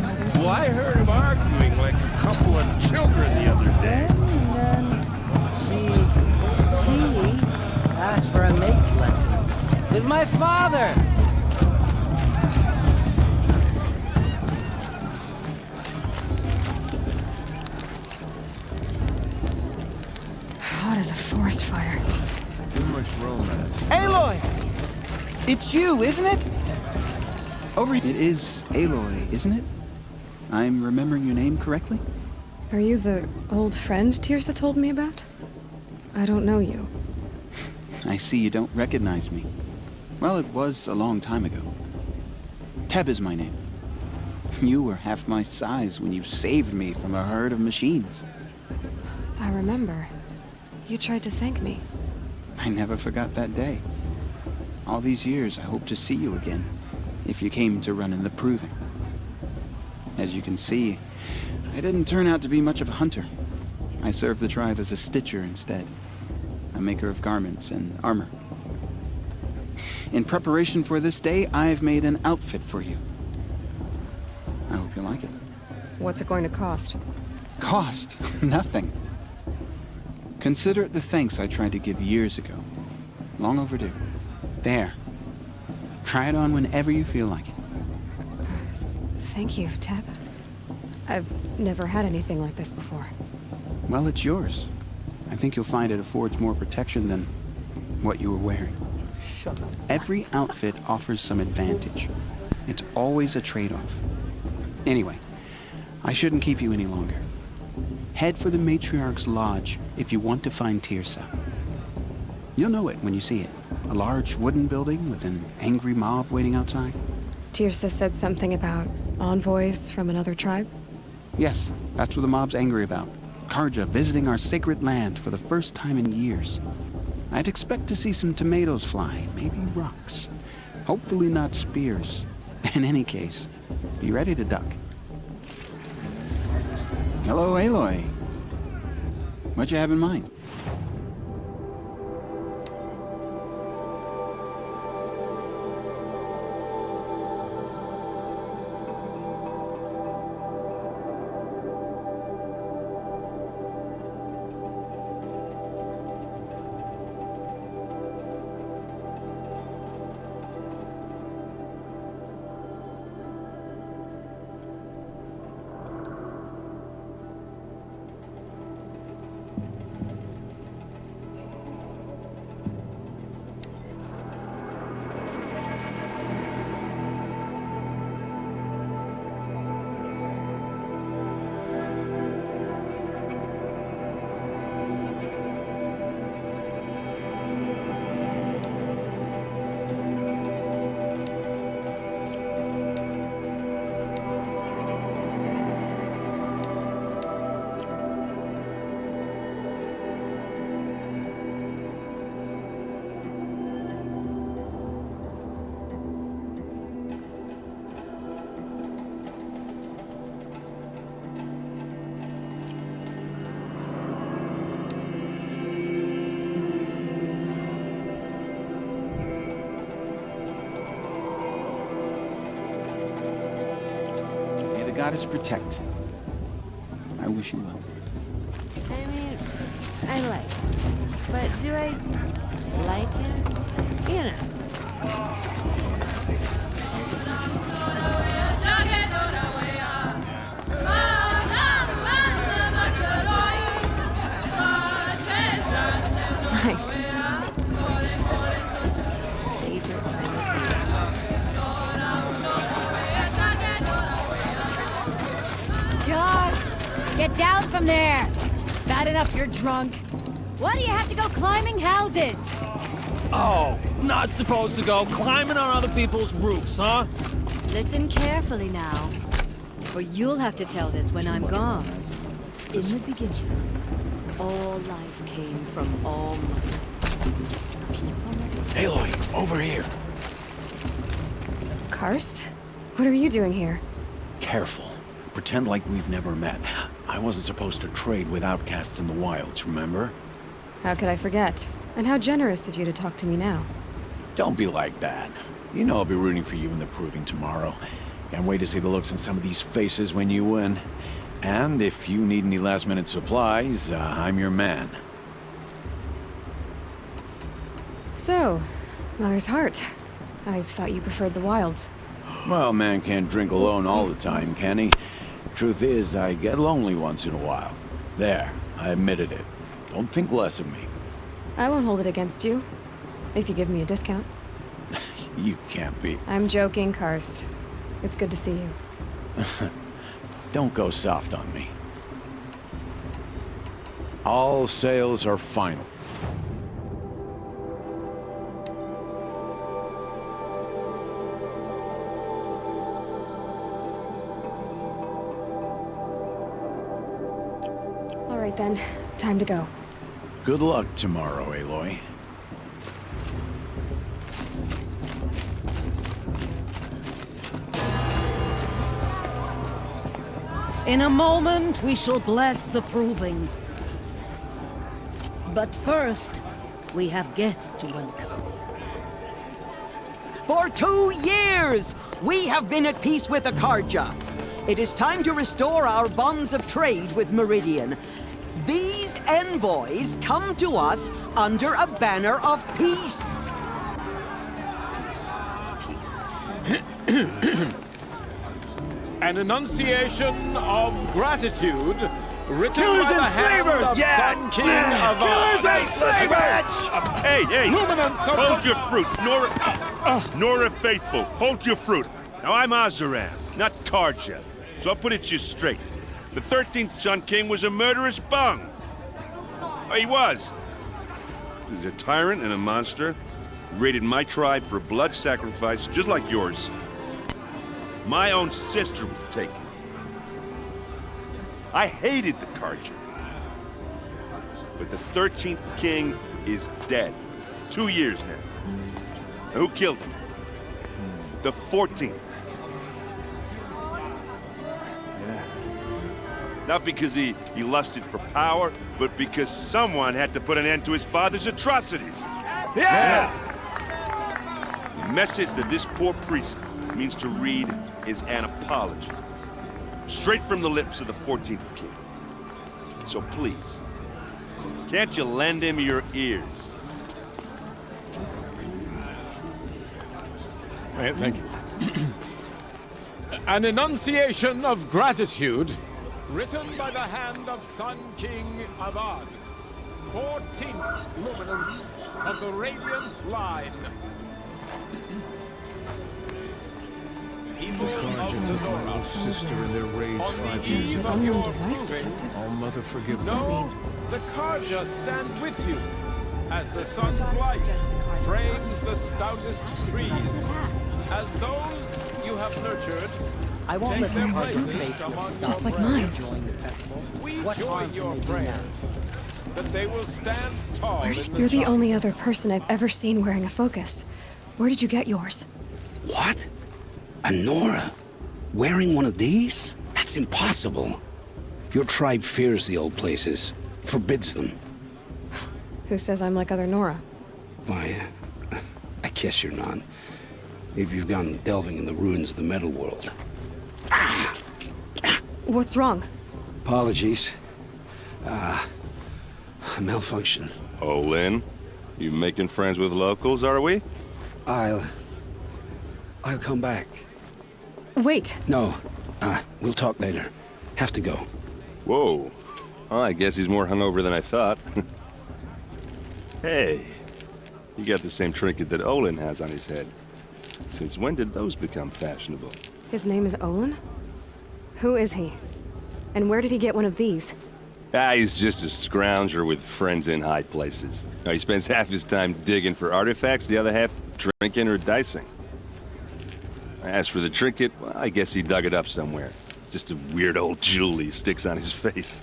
Well, I heard him arguing like a couple of children the other day. And then she asked for a mate lesson with my father. Hot as a forest fire. Too much romance. Aloy! It's you, isn't it? It is Aloy, isn't it? I'm remembering your name correctly? Are you the old friend Teersa told me about? I don't know you. I see you don't recognize me. Well, it was a long time ago. Teb is my name. You were half my size when you saved me from a herd of machines. I remember. You tried to thank me. I never forgot that day. All these years, I hope to see you again, if you came to run in the proving. As you can see, I didn't turn out to be much of a hunter. I served the tribe as a stitcher instead, a maker of garments and armor. In preparation for this day, I've made an outfit for you. I hope you like it. What's it going to cost? Cost? Nothing. Consider it the thanks I tried to give years ago. Long overdue. There. Try it on whenever you feel like it. Thank you, Teb. I've never had anything like this before. Well, it's yours. I think you'll find it affords more protection than what you were wearing. Shut up. Every outfit offers some advantage. It's always a trade-off. Anyway, I shouldn't keep you any longer. Head for the Matriarch's Lodge if you want to find Teersa. You'll know it when you see it. A large wooden building with an angry mob waiting outside. Teersa said something about envoys from another tribe? Yes, that's what the mob's angry about. Carja visiting our sacred land for the first time in years. I'd expect to see some tomatoes fly, maybe rocks. Hopefully not spears. In any case, be ready to duck. Hello, Aloy. What you have in mind? Goddess protect. I wish you well. I mean, I like him. But do I like him? You know. Nice. John, get down from there. Bad enough you're drunk. Why do you have to go climbing houses? Oh, not supposed to go climbing on other people's roofs, huh? Listen carefully now, or you'll have to tell this when I'm gone. In the beginning, all life came from All Mother. Aloy, over here. Karst? What are you doing here? Careful. Pretend like we've never met. I wasn't supposed to trade with outcasts in the wilds, remember? How could I forget? And how generous of you to talk to me now. Don't be like that. You know I'll be rooting for you in the proving tomorrow. Can't wait to see the looks on some of these faces when you win. And if you need any last-minute supplies, I'm your man. So, Mother's Heart. I thought you preferred the wilds. Well, man can't drink alone all the time, can he? Truth is, I get lonely once in a while. There, I admitted it. Don't think less of me. I won't hold it against you, if you give me a discount. You can't be. I'm joking, Karst. It's good to see you. Don't go soft on me. All sales are final. All right then, time to go. Good luck tomorrow, Aloy. In a moment, we shall bless the proving. But first, we have guests to welcome. For 2 years, we have been at peace with Akarja. It is time to restore our bonds of trade with Meridian. These envoys come to us under a banner of peace. An enunciation of gratitude written Killers by the and hand slavers! of Yeah! Sun King of Killers and slavers! Hey! Luminance of Hold your fruit, Nora Faithful. Hold your fruit. Now I'm Azaran, not Karja, so I'll put it to you straight. The 13th Sun King was a murderous bung. Oh, he was. He was a tyrant and a monster. He raided my tribe for blood sacrifice, just like yours. My own sister was taken. I hated the Karja. But the 13th king is dead. 2 years now. And who killed him? The 14th. Not because he lusted for power, but because someone had to put an end to his father's atrocities. Yeah! The message that this poor priest means to read is an apology. Straight from the lips of the 14th king. So please, can't you lend him your ears? Thank you. An enunciation of gratitude written by the hand of Sun King Avad, 14th luminance of the Radiant Line. People of the Nora, sister in their raids 5 years eve ago. of your device proving, detected. All Mother forgive them. know the Karja stand with you as the sun's light frames the stoutest trees. As those you have nurtured, I won't let take the their Karja places faceless among stop Just like your mine. enjoying the festival. We What harm join can your they do now? prayers that they will stand tall in the You're the sun. only other person I've ever seen wearing a focus. Where did you get yours? What? A Nora? Wearing one of these? That's impossible. Your tribe fears the old places, forbids them. Who says I'm like other Nora? Why, I guess you're not. If you've gone delving in the ruins of the metal world. What's wrong? Apologies. A malfunction. Oh, Lynn, you making friends with locals, are we? I'll I'll come back. Wait. No. We'll talk later. Have to go. Whoa. Well, I guess he's more hungover than I thought. Hey, you got the same trinket that Olin has on his head. Since when did those become fashionable? His name is Olin? Who is he? And where did he get one of these? He's just a scrounger with friends in high places. Now, he spends half his time digging for artifacts, the other half drinking or dicing. As for the trinket, well, I guess he dug it up somewhere. Just a weird old jewel he sticks on his face.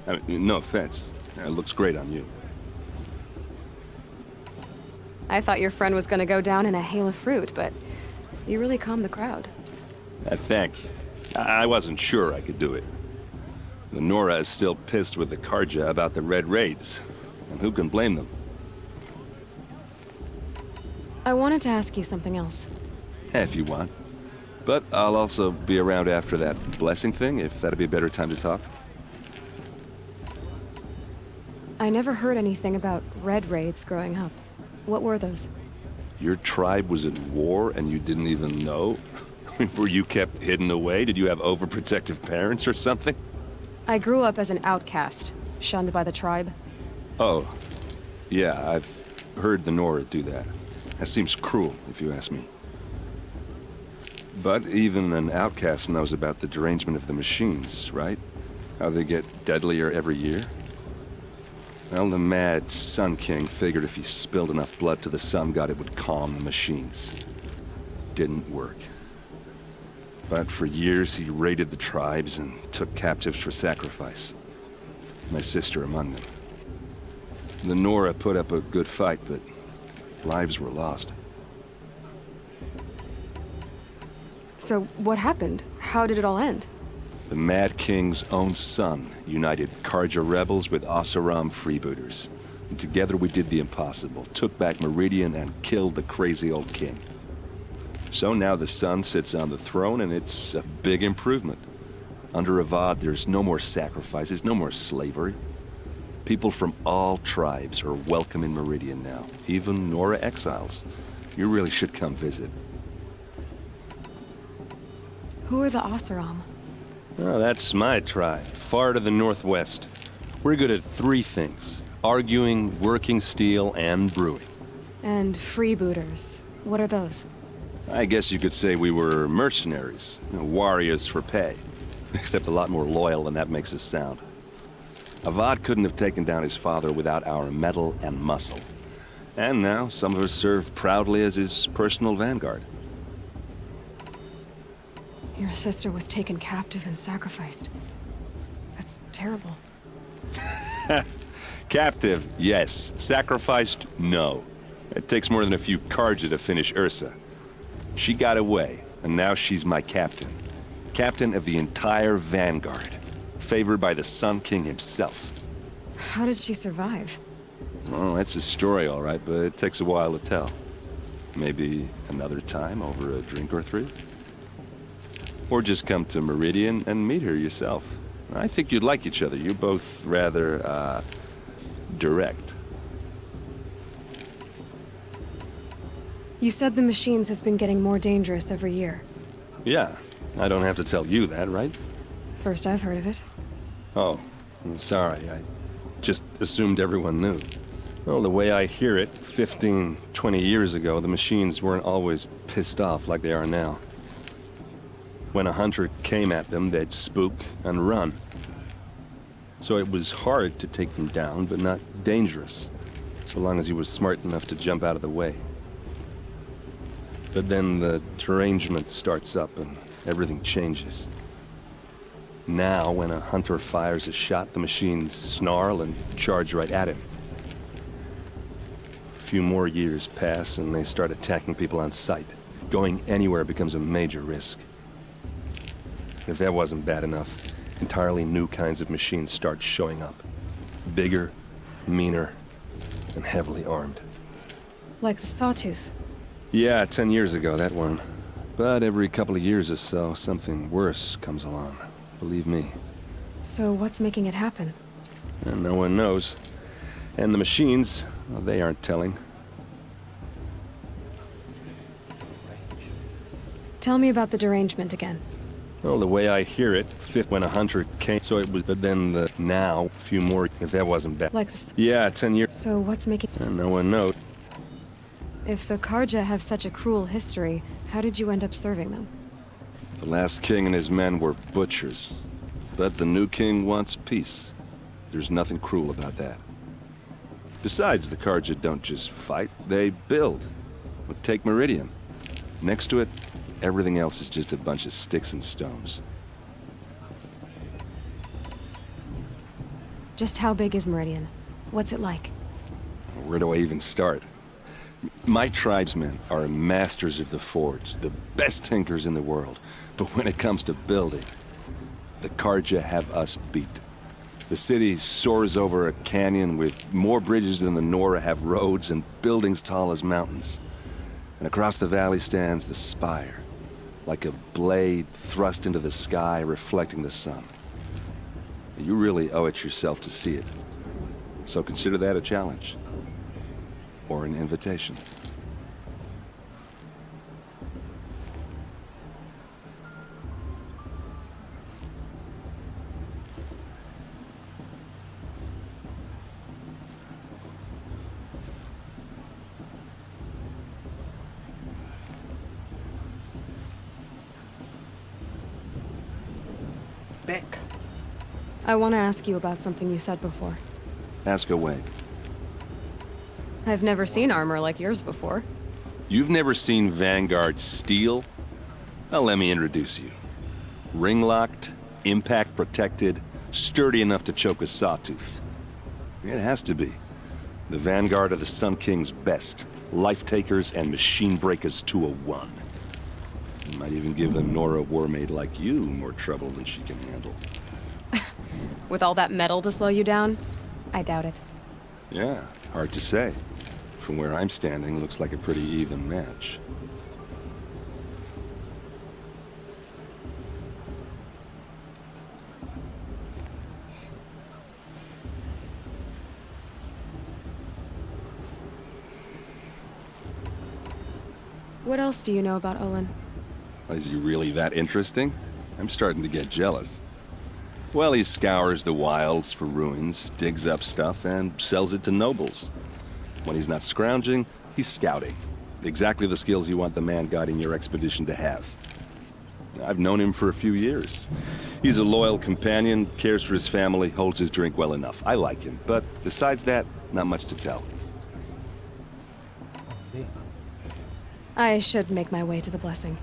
I mean, no offense. It looks great on you. I thought your friend was gonna go down in a hail of fruit, but you really calmed the crowd. Thanks. I wasn't sure I could do it. The Nora is still pissed with the Carja about the Red Raids, and who can blame them? I wanted to ask you something else. If you want. But I'll also be around after that blessing thing, if that'd be a better time to talk. I never heard anything about Red Raids growing up. What were those? Your tribe was at war and you didn't even know? Were you kept hidden away? Did you have overprotective parents or something? I grew up as an outcast, shunned by the tribe. Oh, yeah, I've heard the Nora do that. That seems cruel, if you ask me. But even an outcast knows about the derangement of the machines, right? How they get deadlier every year? Well, the mad Sun King figured if he spilled enough blood to the Sun God, it would calm the machines. Didn't work. But for years, he raided the tribes and took captives for sacrifice. My sister among them. The Nora put up a good fight, but lives were lost. So what happened? How did it all end? The Mad King's own son united Carja rebels with Oseram freebooters. And together we did the impossible, took back Meridian and killed the crazy old king. So now the son sits on the throne and it's a big improvement. Under Avad, there's no more sacrifices, no more slavery. People from all tribes are welcome in Meridian now, even Nora exiles. You really should come visit. Who are the Oseram? Oh, that's my tribe, far to the northwest. We're good at three things: arguing, working steel, and brewing. And freebooters. What are those? I guess you could say we were mercenaries, warriors for pay. Except a lot more loyal than that makes us sound. Avad couldn't have taken down his father without our metal and muscle. And now some of us serve proudly as his personal vanguard. Your sister was taken captive and sacrificed. That's terrible. Captive, yes. Sacrificed, no. It takes more than a few Carja to finish Ursa. She got away, and now she's my captain. Captain of the entire Vanguard. Favored by the Sun King himself. How did she survive? Oh, that's a story, all right, but it takes a while to tell. Maybe another time over a drink or three? Or just come to Meridian and meet her yourself. I think you'd like each other. You're both rather, direct. You said the machines have been getting more dangerous every year. Yeah, I don't have to tell you that, right? First I've heard of it. Oh, I'm sorry. I just assumed everyone knew. Well, the way I hear it, 15, 20 years ago, the machines weren't always pissed off like they are now. When a hunter came at them, they'd spook and run. So it was hard to take them down, but not dangerous, so long as he was smart enough to jump out of the way. But then the derangement starts up and everything changes. Now, when a hunter fires a shot, the machines snarl and charge right at him. A few more years pass and they start attacking people on sight. Going anywhere becomes a major risk. If that wasn't bad enough, entirely new kinds of machines start showing up. Bigger, meaner, and heavily armed. Like the Sawtooth. Yeah, 10 years ago, that one. But every couple of years or so, something worse comes along. Believe me. So what's making it happen? And no one knows. And the machines, well, they aren't telling. Tell me about the derangement again. Well, the way I hear it, fifth when a hunter came, so it was, but then the now, a few more, if that wasn't bad. Like this. Yeah, 10 years. So what's making... No one knows. If the Karja have such a cruel history, how did you end up serving them? The last king and his men were butchers. But the new king wants peace. There's nothing cruel about that. Besides, the Karja don't just fight, they build. But take Meridian. Next to it, everything else is just a bunch of sticks and stones. Just how big is Meridian? What's it like? Where do I even start? My tribesmen are masters of the forge, the best tinkers in the world. But when it comes to building, the Karja have us beat. The city soars over a canyon with more bridges than the Nora have roads and buildings tall as mountains. And across the valley stands the spire, like a blade thrust into the sky reflecting the sun. You really owe it yourself to see it. So consider that a challenge. Or an invitation. Beck. I want to ask you about something you said before. Ask away. I've never seen armor like yours before. You've never seen Vanguard steel? Well, let me introduce you. Ring-locked, impact-protected, sturdy enough to choke a sawtooth. It has to be. The Vanguard of the Sun King's best. Life-takers and machine breakers to a one. You might even give a Nora warmaid like you more trouble than she can handle. With all that metal to slow you down? I doubt it. Yeah, hard to say. From where I'm standing, looks like a pretty even match. What else do you know about Olin? Is he really that interesting? I'm starting to get jealous. Well, he scours the wilds for ruins, digs up stuff, and sells it to nobles. When he's not scrounging, he's scouting. Exactly the skills you want the man guiding your expedition to have. I've known him for a few years. He's a loyal companion, cares for his family, holds his drink well enough. I like him, but besides that, not much to tell. I should make my way to the blessing.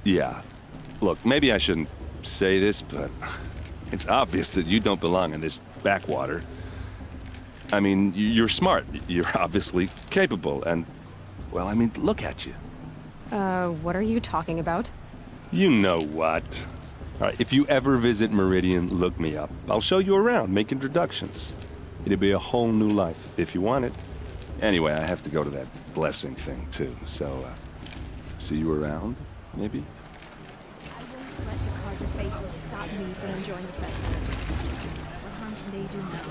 Yeah. Look, maybe I shouldn't say this, but it's obvious that you don't belong in this backwater. I mean, you're smart. You're obviously capable, and, well, I mean, look at you. What are you talking about? You know what. All right, if you ever visit Meridian, look me up. I'll show you around, make introductions. It'll be a whole new life, if you want it. Anyway, I have to go to that blessing thing, too, so, see you around, maybe? I won't let the Karja faithful stop me from enjoying the festival. What harm can they do now?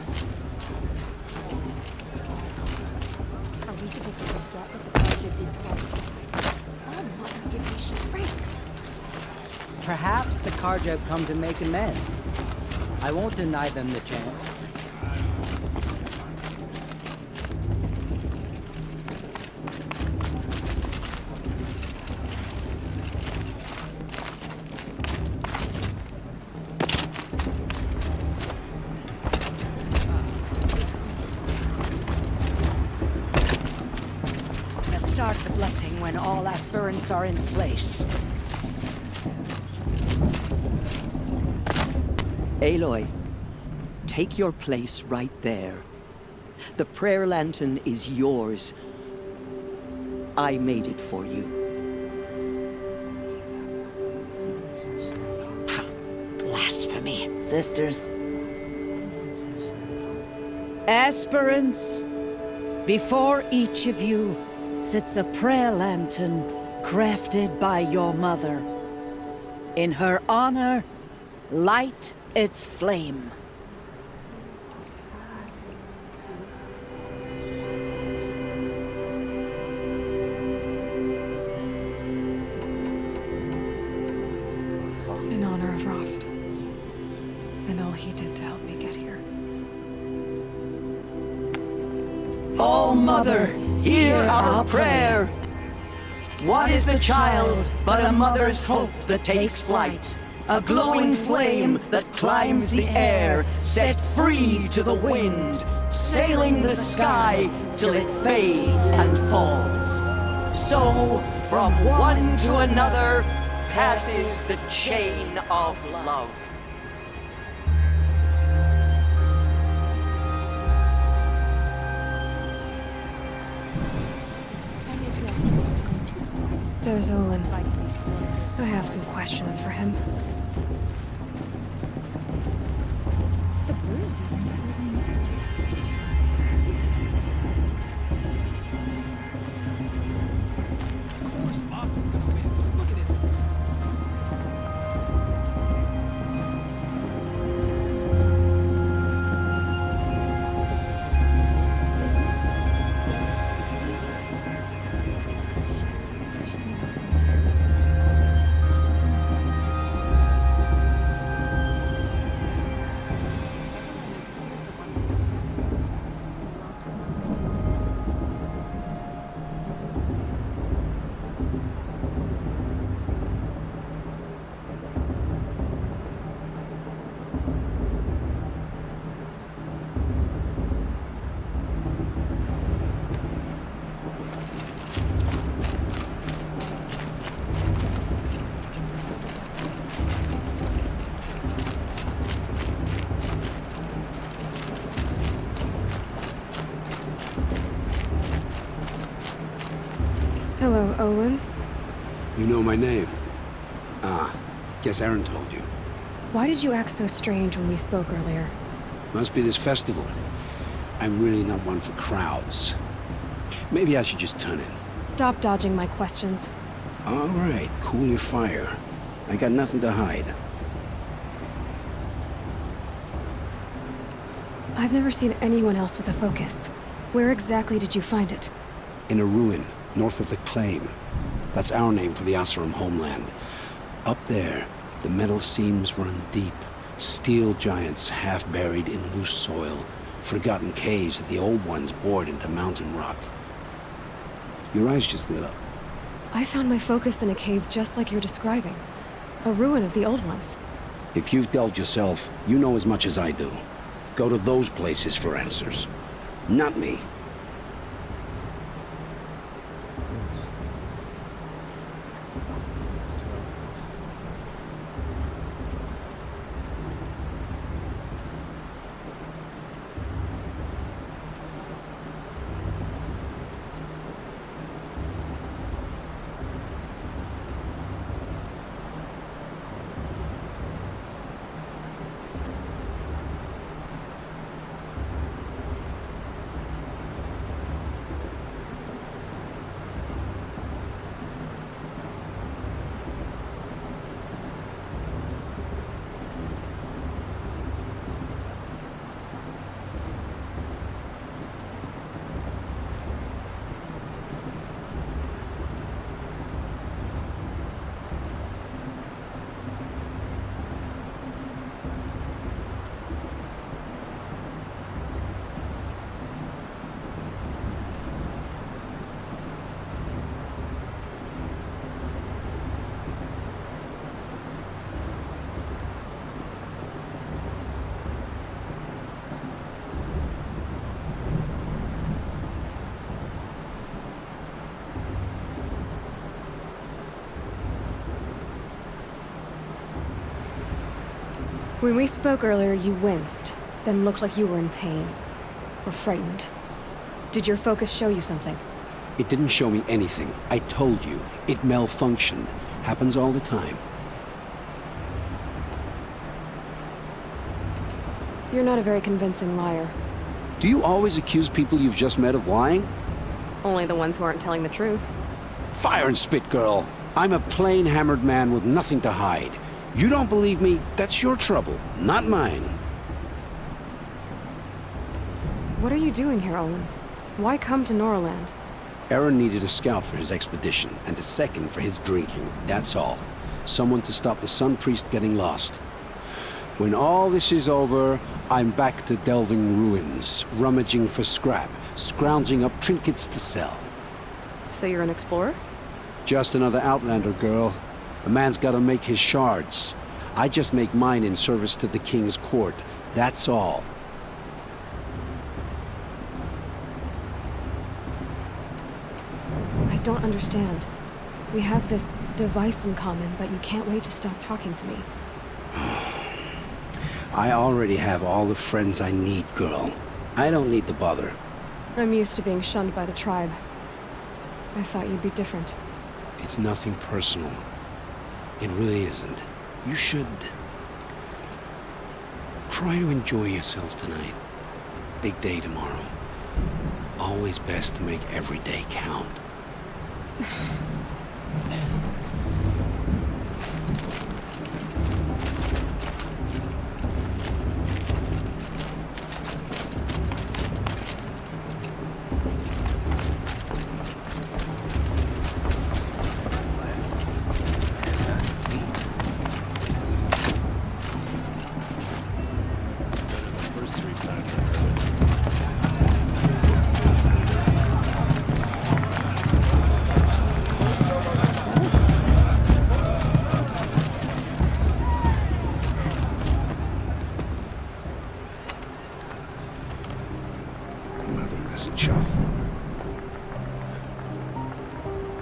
Are we supposed to forget what the Karja did for us? Oh, Mother, give me strength. Perhaps the Karja have come to make amends. I won't deny them the chance. Start the blessing when all aspirants are in place. Aloy, take your place right there. The prayer lantern is yours. I made it for you. Blasphemy. Sisters. Aspirants, before each of you sits a prayer lantern crafted by your mother. In her honor, light its flame. And all he did to help me get here. All Mother, hear our prayer. What is the child but a mother's hope that takes flight? A glowing flame that climbs the air, set free to the wind, sailing the sky till it fades and falls. So, from one to another, passes the chain of love. There's Olin. I have some questions for him. The breeze even right next to Hello, Olin. You know my name? Ah, guess Aaron told you. Why did you act so strange when we spoke earlier? Must be this festival. I'm really not one for crowds. Maybe I should just turn in. Stop dodging my questions. All right, cool your fire. I got nothing to hide. I've never seen anyone else with a focus. Where exactly did you find it? In a ruin, north of the Claim. That's our name for the Oseram homeland. Up there, the metal seams run deep. Steel giants half buried in loose soil. Forgotten caves that the old ones bored into mountain rock. Your eyes just lit up. I found my focus in a cave just like you're describing. A ruin of the old ones. If you've delved yourself, you know as much as I do. Go to those places for answers. Not me. When we spoke earlier, you winced, then looked like you were in pain. Or frightened. Did your focus show you something? It didn't show me anything. I told you. It malfunctioned. Happens all the time. You're not a very convincing liar. Do you always accuse people you've just met of lying? Only the ones who aren't telling the truth. Fire and spit, girl. I'm a plain hammered man with nothing to hide. You don't believe me, that's your trouble, not mine. What are you doing here, Olin? Why come to Norland? Aaron needed a scout for his expedition, and a second for his drinking, that's all. Someone to stop the Sun Priest getting lost. When all this is over, I'm back to delving ruins, rummaging for scrap, scrounging up trinkets to sell. So you're an explorer? Just another Outlander, girl. A man's gotta make his shards. I just make mine in service to the King's court. That's all. I don't understand. We have this device in common, but you can't wait to stop talking to me. I already have all the friends I need, girl. I don't need the bother. I'm used to being shunned by the tribe. I thought you'd be different. It's nothing personal. It really isn't. You should try to enjoy yourself tonight. Big day tomorrow. Always best to make every day count.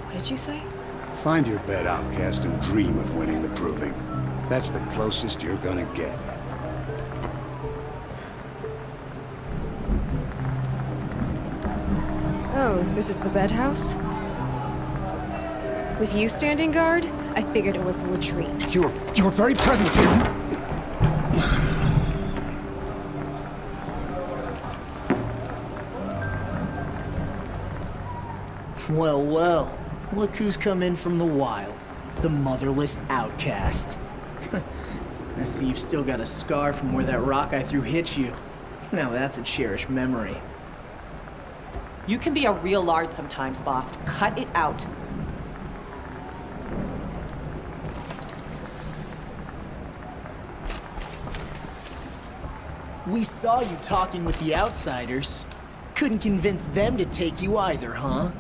What did you say? Find your bed, outcast, and dream of winning the proving. That's the closest you're gonna get. Oh, this is the bedhouse? With you standing guard, I figured it was the latrine. Your very presence here. Well, well. Look who's come in from the wild. The motherless outcast. I see you've still got a scar from where that rock I threw hit you. Now that's a cherished memory. You can be a real lard sometimes, boss. Cut it out. We saw you talking with the outsiders. Couldn't convince them to take you either, huh?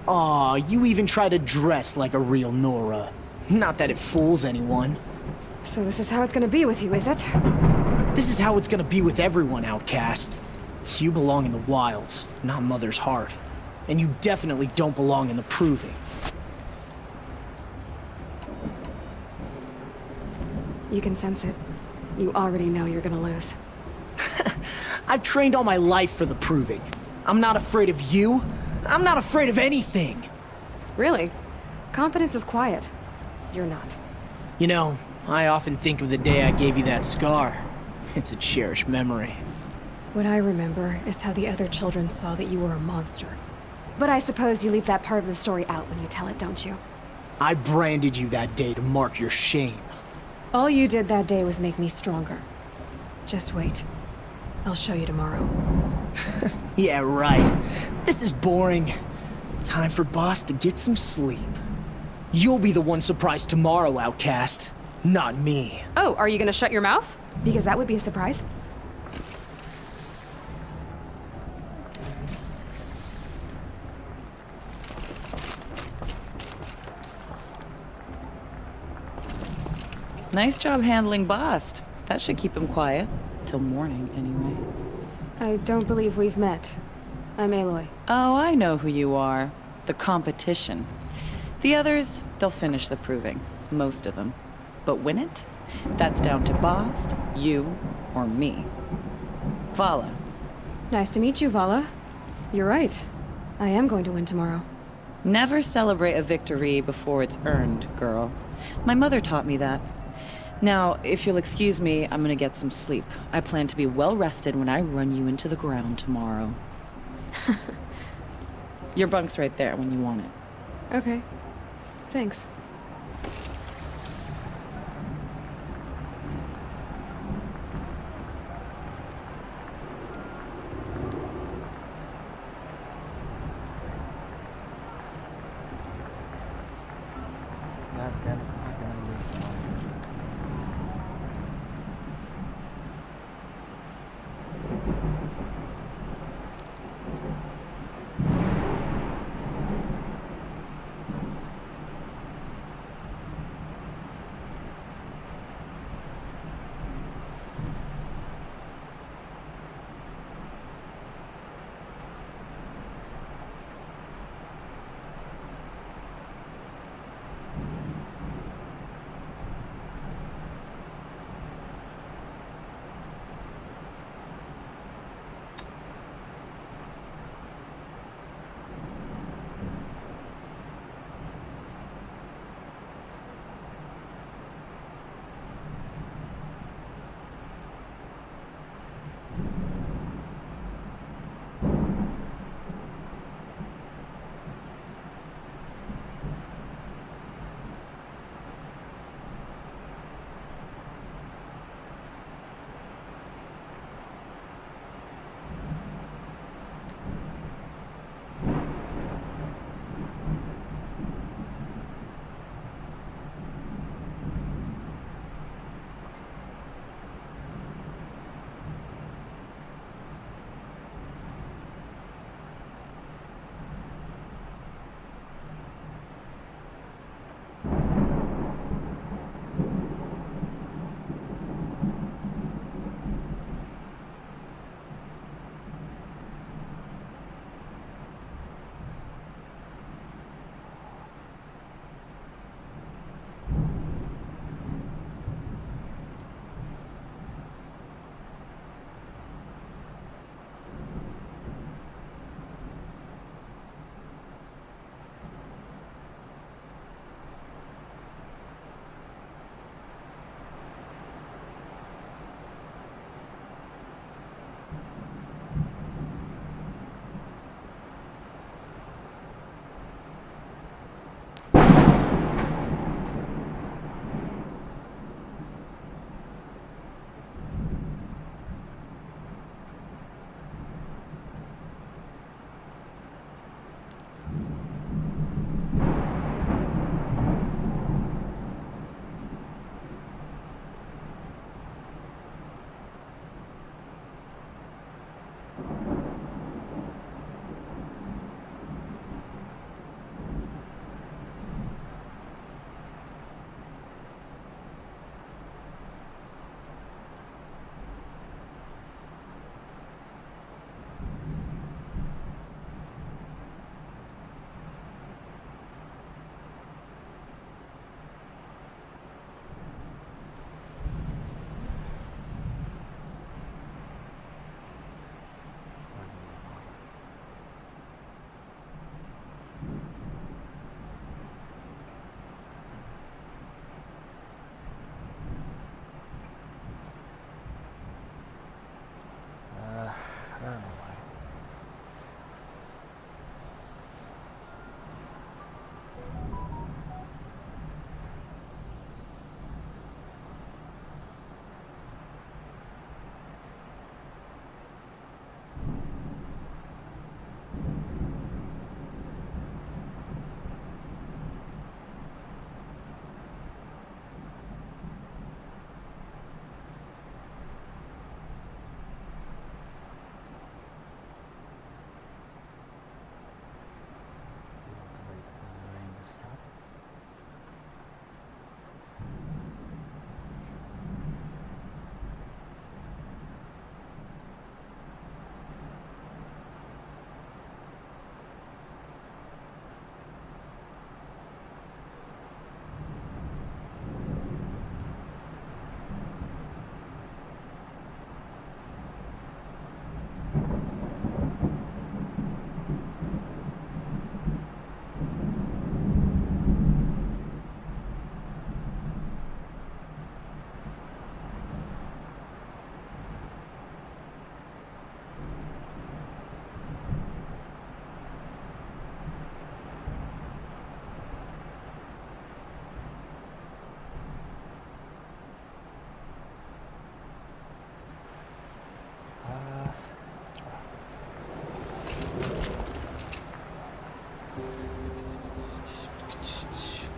Aw, you even try to dress like a real Nora. Not that it fools anyone. So this is how it's gonna be with you, is it? This is how it's gonna be with everyone, outcast. You belong in the wilds, not Mother's heart. And you definitely don't belong in the proving. You can sense it. You already know you're gonna lose. I've trained all my life for the proving. I'm not afraid of you. I'm not afraid of anything. Really? Confidence is quiet. You're not. You know, I often think of the day I gave you that scar. It's a cherished memory. What I remember is how the other children saw that you were a monster. But I suppose you leave that part of the story out when you tell it, don't you? I branded you that day to mark your shame. All you did that day was make me stronger. Just wait. I'll show you tomorrow. Yeah, right. This is boring. Time for Boss to get some sleep. You'll be the one surprised tomorrow, outcast. Not me. Oh, are you gonna shut your mouth? Because that would be a surprise. Nice job handling Bast. That should keep him quiet. Till morning, anyway. I don't believe we've met. I'm Aloy. Oh, I know who you are. The competition. The others, they'll finish the proving. Most of them. But win it? That's down to Bast, you, or me. Vala. Nice to meet you, Vala. You're right. I am going to win tomorrow. Never celebrate a victory before it's earned, girl. My mother taught me that. Now, if you'll excuse me, I'm gonna get some sleep. I plan to be well rested when I run you into the ground tomorrow. Your bunk's right there when you want it. Okay. Thanks.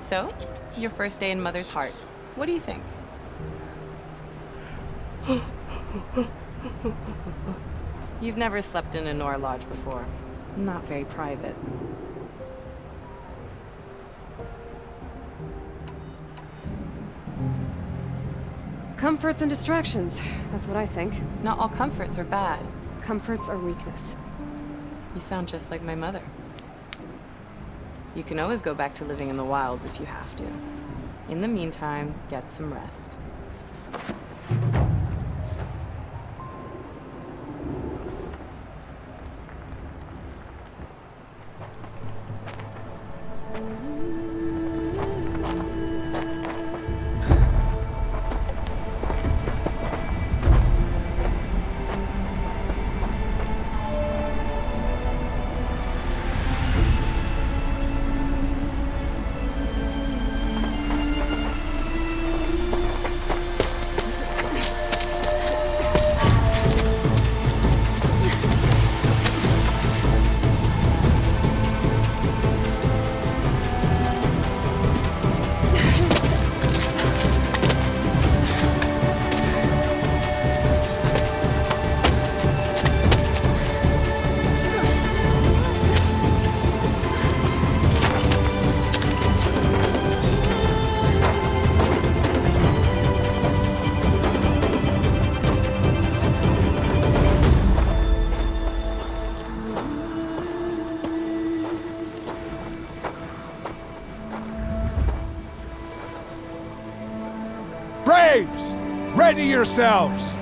So, your first day in Mother's heart. What do you think? You've never slept in a Nora Lodge before. Not very private. Comforts and distractions. That's what I think. Not all comforts are bad. Comforts are weakness. You sound just like my mother. You can always go back to living in the wilds if you have to. In the meantime, get some rest. Braves! Ready yourselves!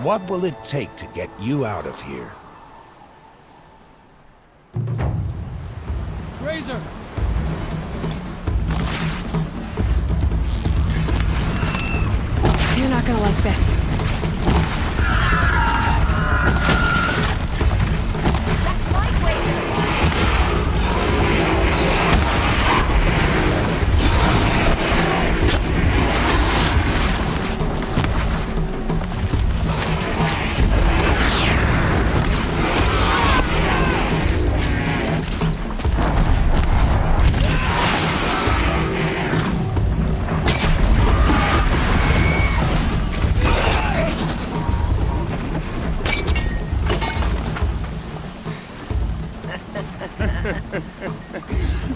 What will it take to get you out of here? Razor! You're not gonna like this.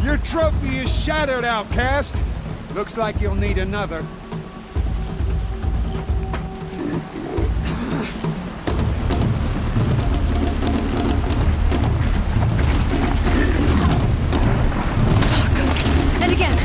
Your trophy is shattered, outcast. Looks like you'll need another. And again.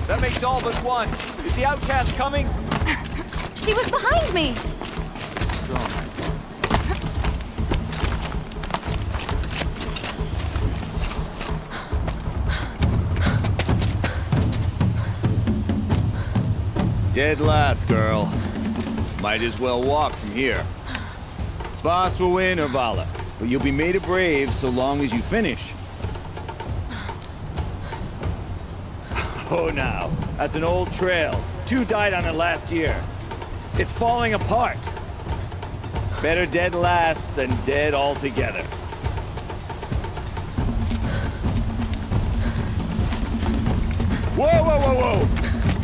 That makes all but one. Is the outcast coming? She was behind me! Dead last, girl. Might as well walk from here. Boss will win, Urvala, but you'll be made a brave so long as you finish. Oh, now, that's an old trail. 2 died on it last year. It's falling apart. Better dead last than dead altogether. Whoa, whoa, whoa, whoa!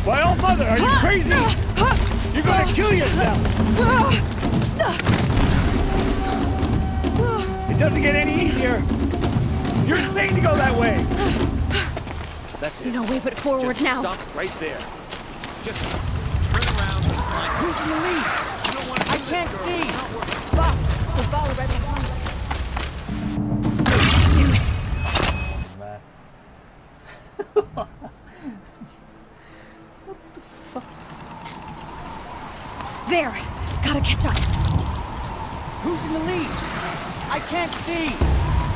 My old mother, are you crazy? You're gonna kill yourself! It doesn't get any easier! You're insane to go that way! That's it. No way but forward Just now. Stop right there. Just turn around and find... Who's in the lead? You don't want to I can't see! Boss, the ball right behind us. There! Gotta catch up. Who's in the lead? I can't see!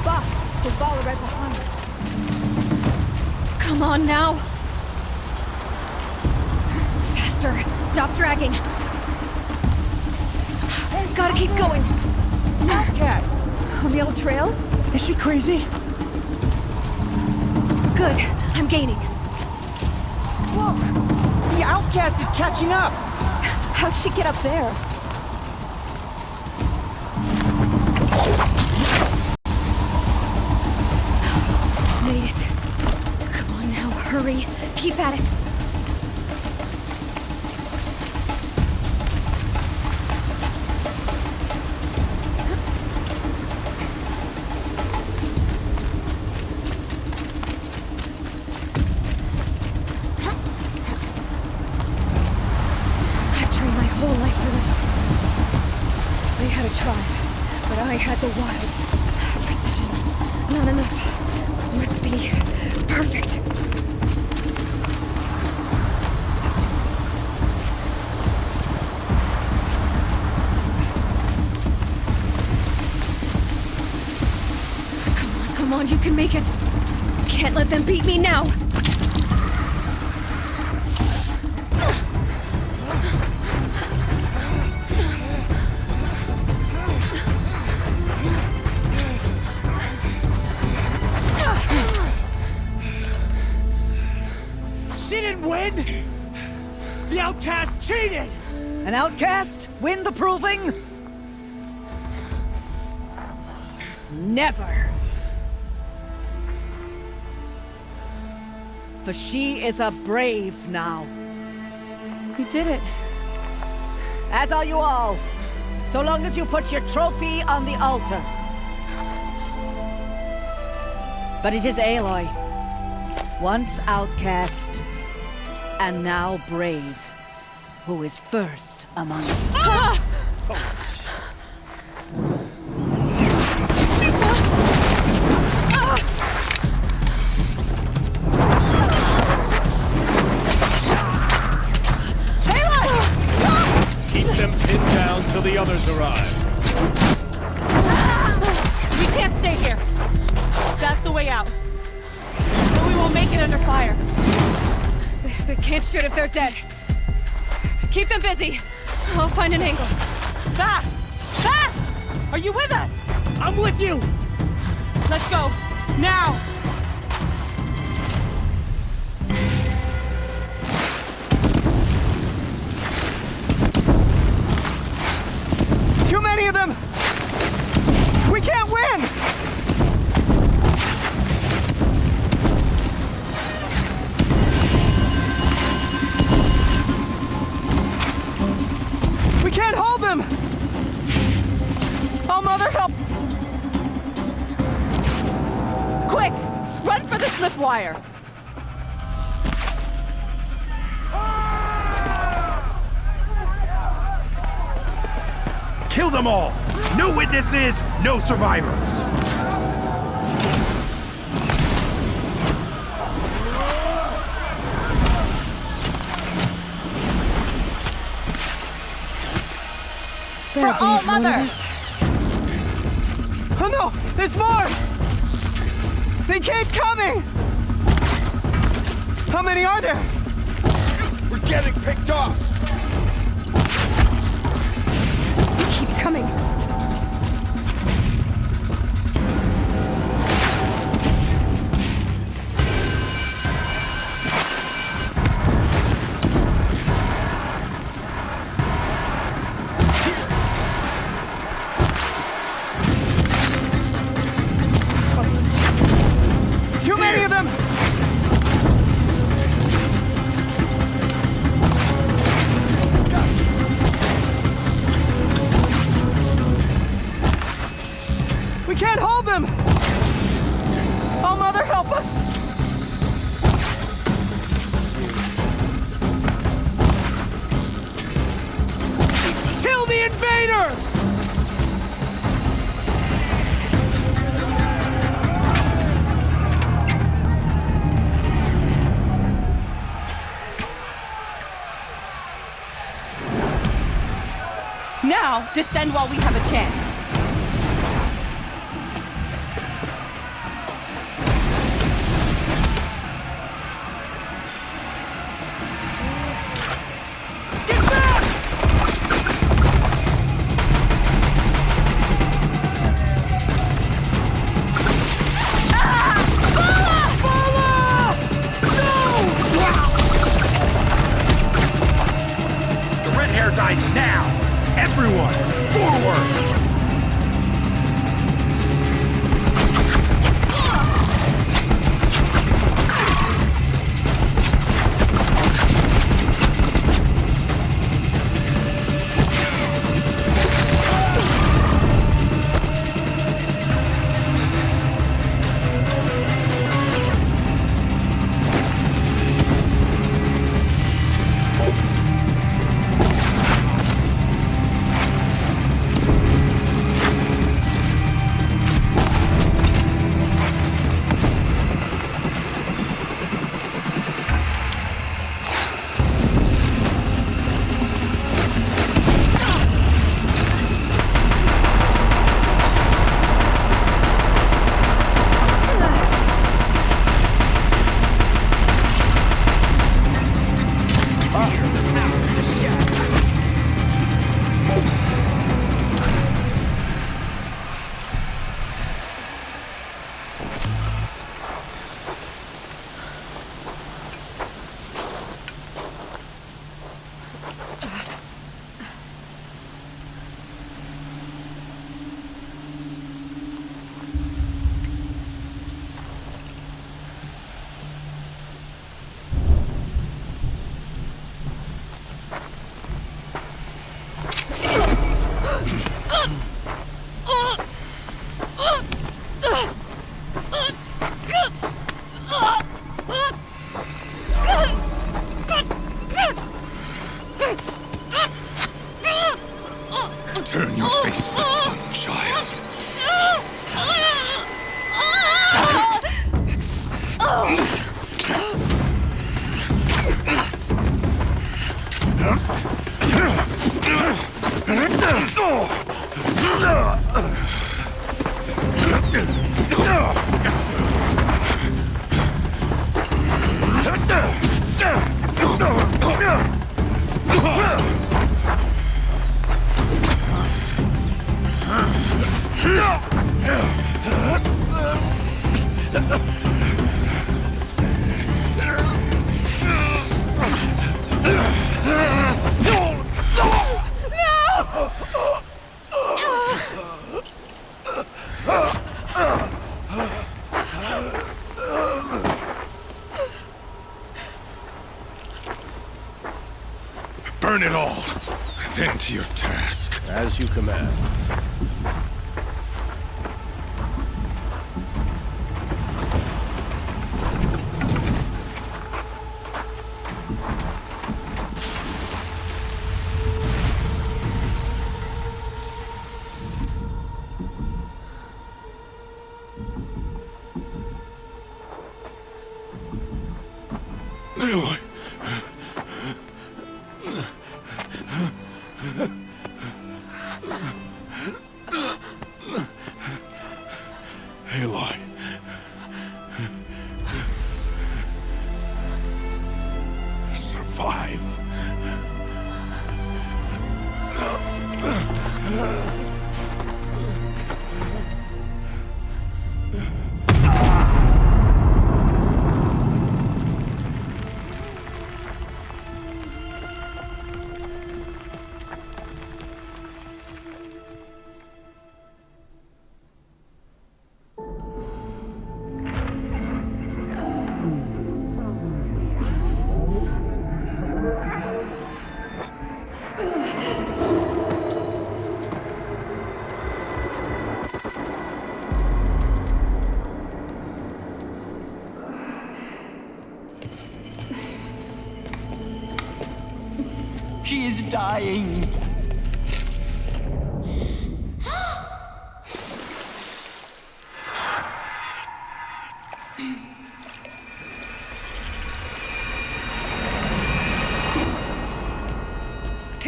Boss, the ball right behind us. Come on now! Faster! Stop dragging! Gotta keep going! Outcast! On the old trail? Is she crazy? Good. I'm gaining. Whoa! The outcast is catching up! How'd she get up there? Made it. Come on now, hurry. Keep at it. I had the wilds. Precision. Not enough. Must be perfect. Come on, you can make it. Can't let them beat me now. She didn't win! The outcast cheated! An outcast? Win the proving? Never. For she is a brave now. You did it. As are you all. So long as you put your trophy on the altar. But it is Aloy. Once outcast, and now brave, who is first among us. Ah! Keep them pinned down till the others arrive. We can't stay here. That's the way out. But we won't make it under fire. They can't shoot if they're dead. Keep them busy. I'll find an angle. Fast! Fast! Are you with us? I'm with you! Let's go. Now! Too many of them! We can't win! We can't hold them! Oh, Mother, help! Quick! Run for the slip wire! Kill them all! No witnesses, no survivors! For all Mother! Oh no! There's more! They keep coming! How many are there? We're getting picked off! Keep coming. Too many of them! Traitors! Now, descend while we have a chance. The red hair dies now! Everyone, forward! Turn your face to the sun, child. Burn it all, then to your task. As you command. Aloy. Aloy. Survive. She is dying.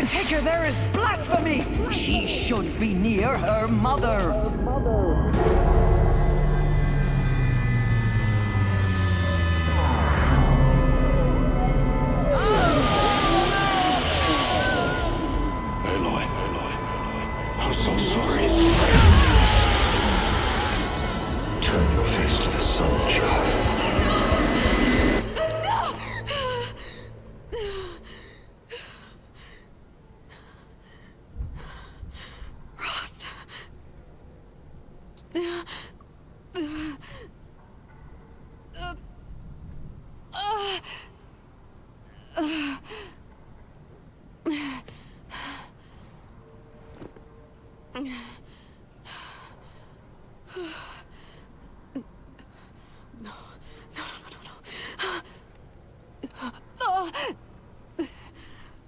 can figure there is blasphemy. She should be near her mother. Aloy, I'm so sorry. Turn your face to the sun, child. Rost.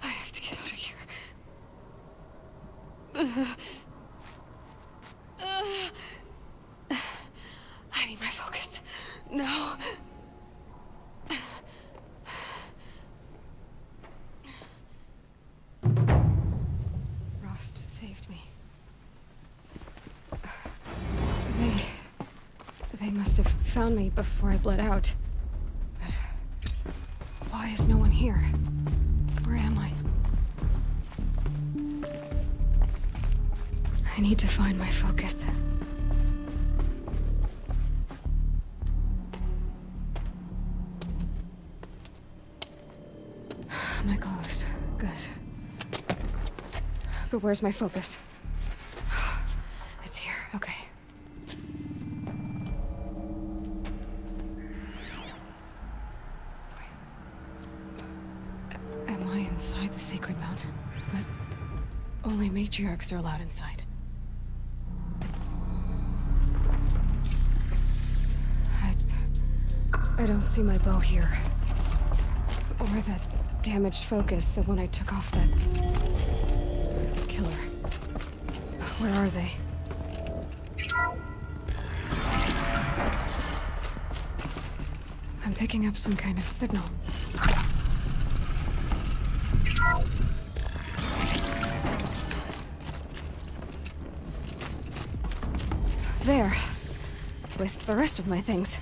I have to get out of here. I need my focus. No. Rost saved me. They must have found me before I bled out. But why is no one here? Where am I? I need to find my focus. My clothes. Good. But where's my focus? It's here. Okay. Am I inside the Sacred Mountain? But only matriarchs are allowed inside. I don't see my bow here. Or that damaged focus, the one I took off that killer. Where are they? I'm picking up some kind of signal. There. With the rest of my things.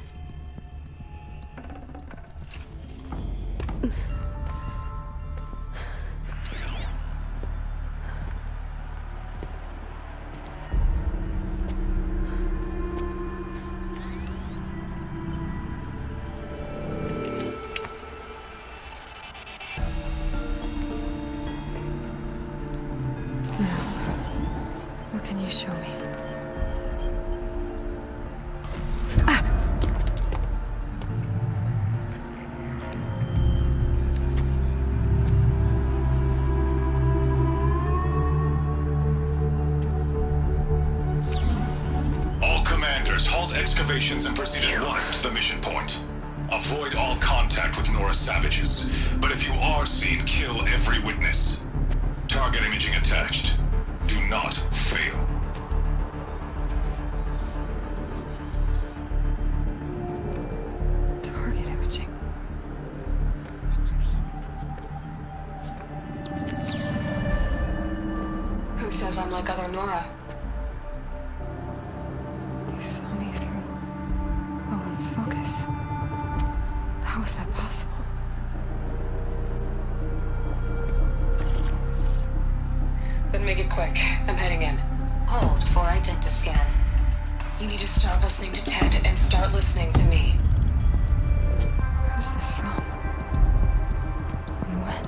What can you show me? All commanders, halt excavations and proceed at once to the mission point. Avoid all contact with Nora savages, but if you are seen, kill every witness. Target imaging attached. Do not fail. Target imaging. Who says I'm like other Nora? He saw me through Owen's focus. How is that possible? Then make it quick. I'm heading in. Hold for identiscan. You need to stop listening to Ted and start listening to me. Who's this from? And when?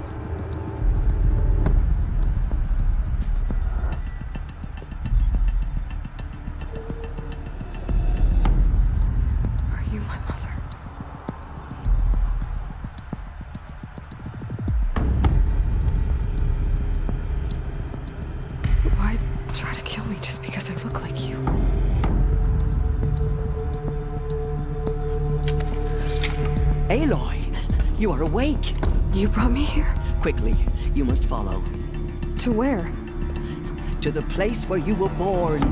Are you my mother? Why try to kill me just because I look like you? Aloy, you are awake. You brought me here? Quickly, you must follow. To where? To the place where you were born.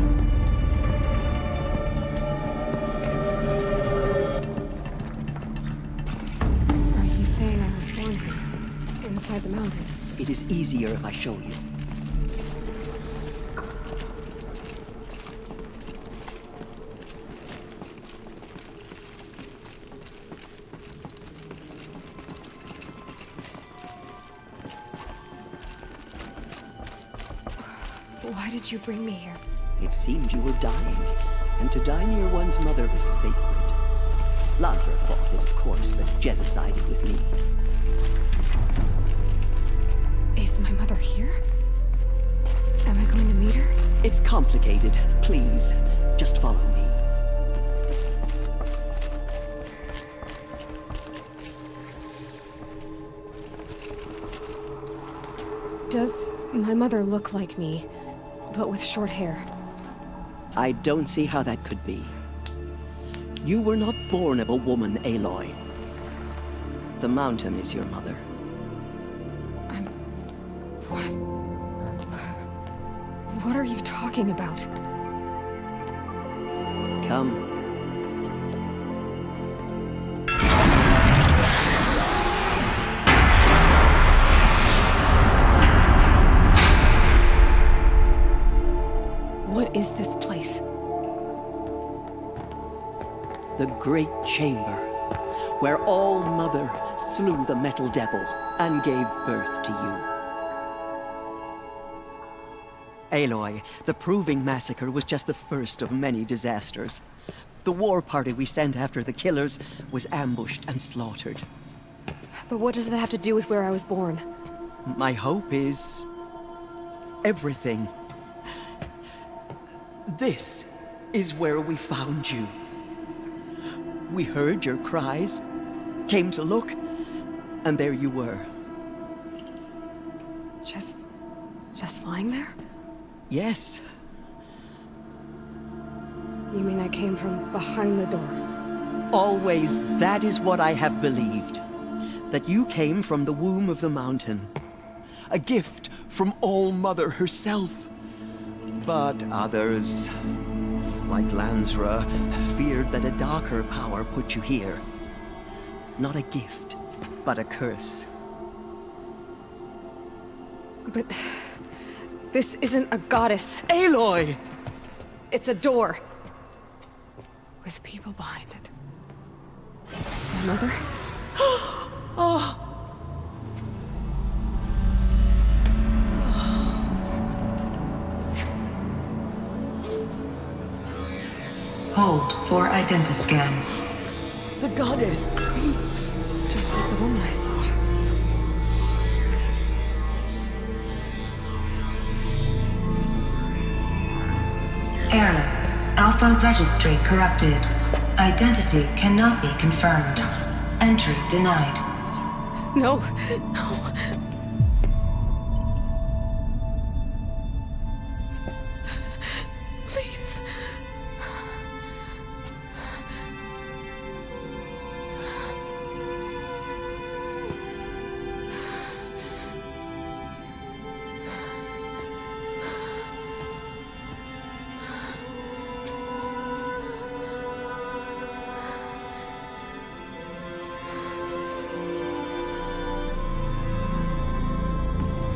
Are you saying I was born here? Inside the mountain? It is easier if I show you. Why did you bring me here? It seemed you were dying, and to die near one's mother is sacred. Landra fought it, of course, but Jezza sided with me. Is my mother here? Am I going to meet her? It's complicated. Please, just follow me. Does my mother look like me, but with short hair? I don't see how that could be. You were not born of a woman, Aloy. The mountain is your mother. What are you talking about? Come. What is this place? The Great Chamber, where All-Mother slew the Metal Devil and gave birth to you. Aloy, the Proving Massacre was just the first of many disasters. The war party we sent after the killers was ambushed and slaughtered. But what does that have to do with where I was born? My hope is... everything. This is where we found you. We heard your cries, came to look, and there you were. Just lying there? Yes. You mean I came from behind the door? Always, that is what I have believed. That you came from the womb of the mountain. A gift from All-Mother herself. But others, like Lansra, feared that a darker power put you here. Not a gift, but a curse. But... this isn't a goddess. Aloy! It's a door. With people behind it. My mother? Oh! Hold for identiscan. The goddess speaks. Just like the woman I saw. Error. Alpha registry corrupted. Identity cannot be confirmed. Entry denied. No, no. Please.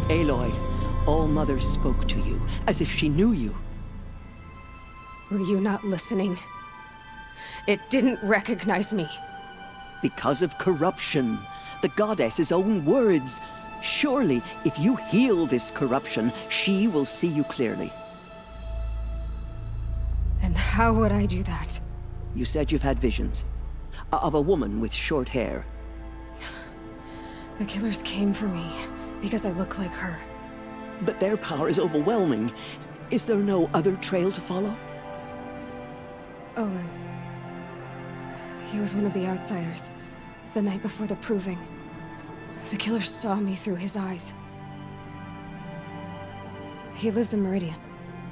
Aloy, All-Mother spoke to you, as if she knew you. Were you not listening? It didn't recognize me. Because of corruption. The goddess's own words. Surely, if you heal this corruption, she will see you clearly. And how would I do that? You said you've had visions. Of a woman with short hair. The killers came for me, because I look like her. But their power is overwhelming. Is there no other trail to follow? Olin. He was one of the outsiders. The night before the Proving. The killers saw me through his eyes. He lives in Meridian.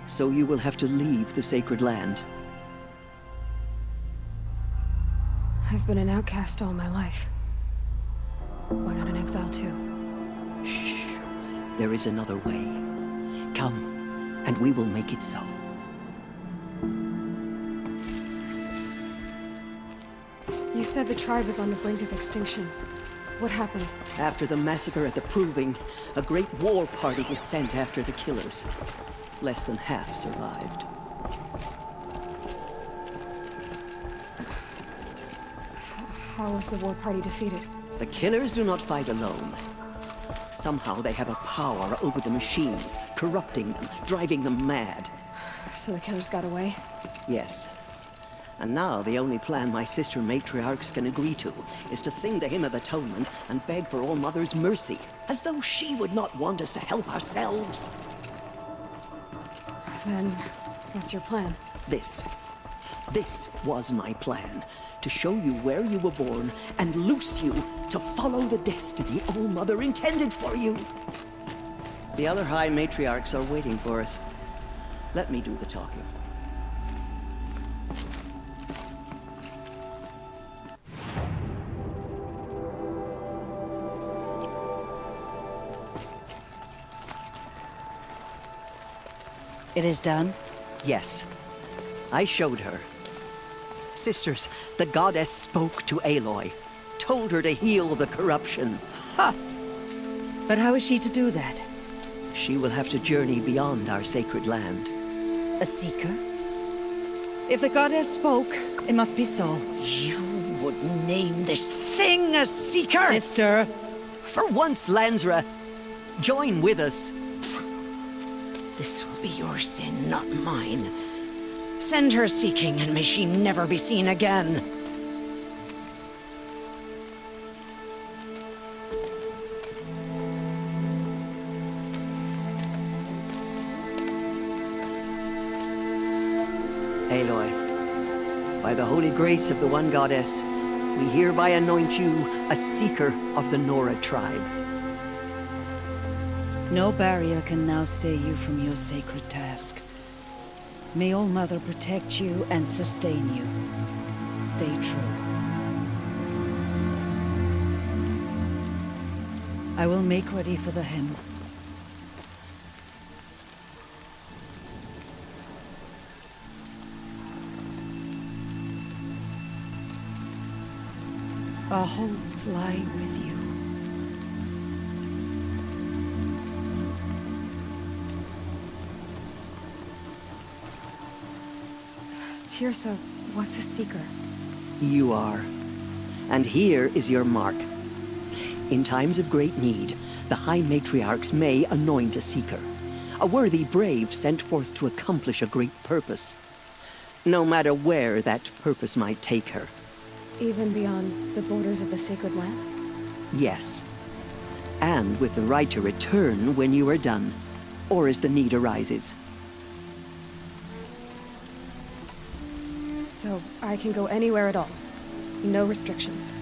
So you will have to leave the sacred land. I've been an outcast all my life. Why not an exile too? Shh. There is another way. Come, and we will make it so. You said the tribe is on the brink of extinction. What happened? After the massacre at the Proving, a great war party was sent after the killers. Less than half survived. How was the war party defeated? The killers do not fight alone. Somehow they have a power over the machines, corrupting them, driving them mad. So the killers got away? Yes. And now the only plan my sister matriarchs can agree to is to sing the Hymn of Atonement and beg for All Mother's mercy, as though she would not want us to help ourselves. Then, what's your plan? This was my plan. To show you where you were born and loose you to follow the destiny All Mother intended for you. The other High Matriarchs are waiting for us. Let me do the talking. It is done? Yes. I showed her. Sisters, the goddess spoke to Aloy, told her to heal the corruption. Ha! But how is she to do that? She will have to journey beyond our sacred land. A seeker? If the goddess spoke, it must be so. You would name this thing a seeker? Sister! For once, Lansra, join with us. This will be your sin, not mine. Send her seeking, and may she never be seen again. Aloy, by the holy grace of the One Goddess, we hereby anoint you a seeker of the Nora tribe. No barrier can now stay you from your sacred task. May All Mother protect you and sustain you. Stay true. I will make ready for the hymn. Our homes lie with you. Teersa, what's a seeker? You are. And here is your mark. In times of great need, the High Matriarchs may anoint a seeker. A worthy brave sent forth to accomplish a great purpose. No matter where that purpose might take her. Even beyond the borders of the sacred land? Yes. And with the right to return when you are done, or as the need arises. So I can go anywhere at all? No restrictions?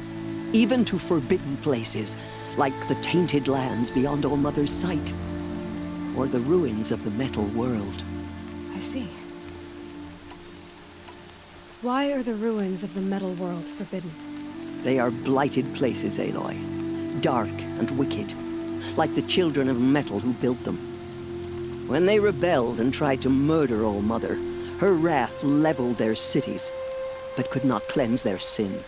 Even to forbidden places, like the tainted lands beyond All Mother's sight. Or the ruins of the metal world. I see. Why are the ruins of the metal world forbidden? They are blighted places, Aloy. Dark and wicked. Like the children of metal who built them. When they rebelled and tried to murder All Mother, her wrath leveled their cities, but could not cleanse their sin.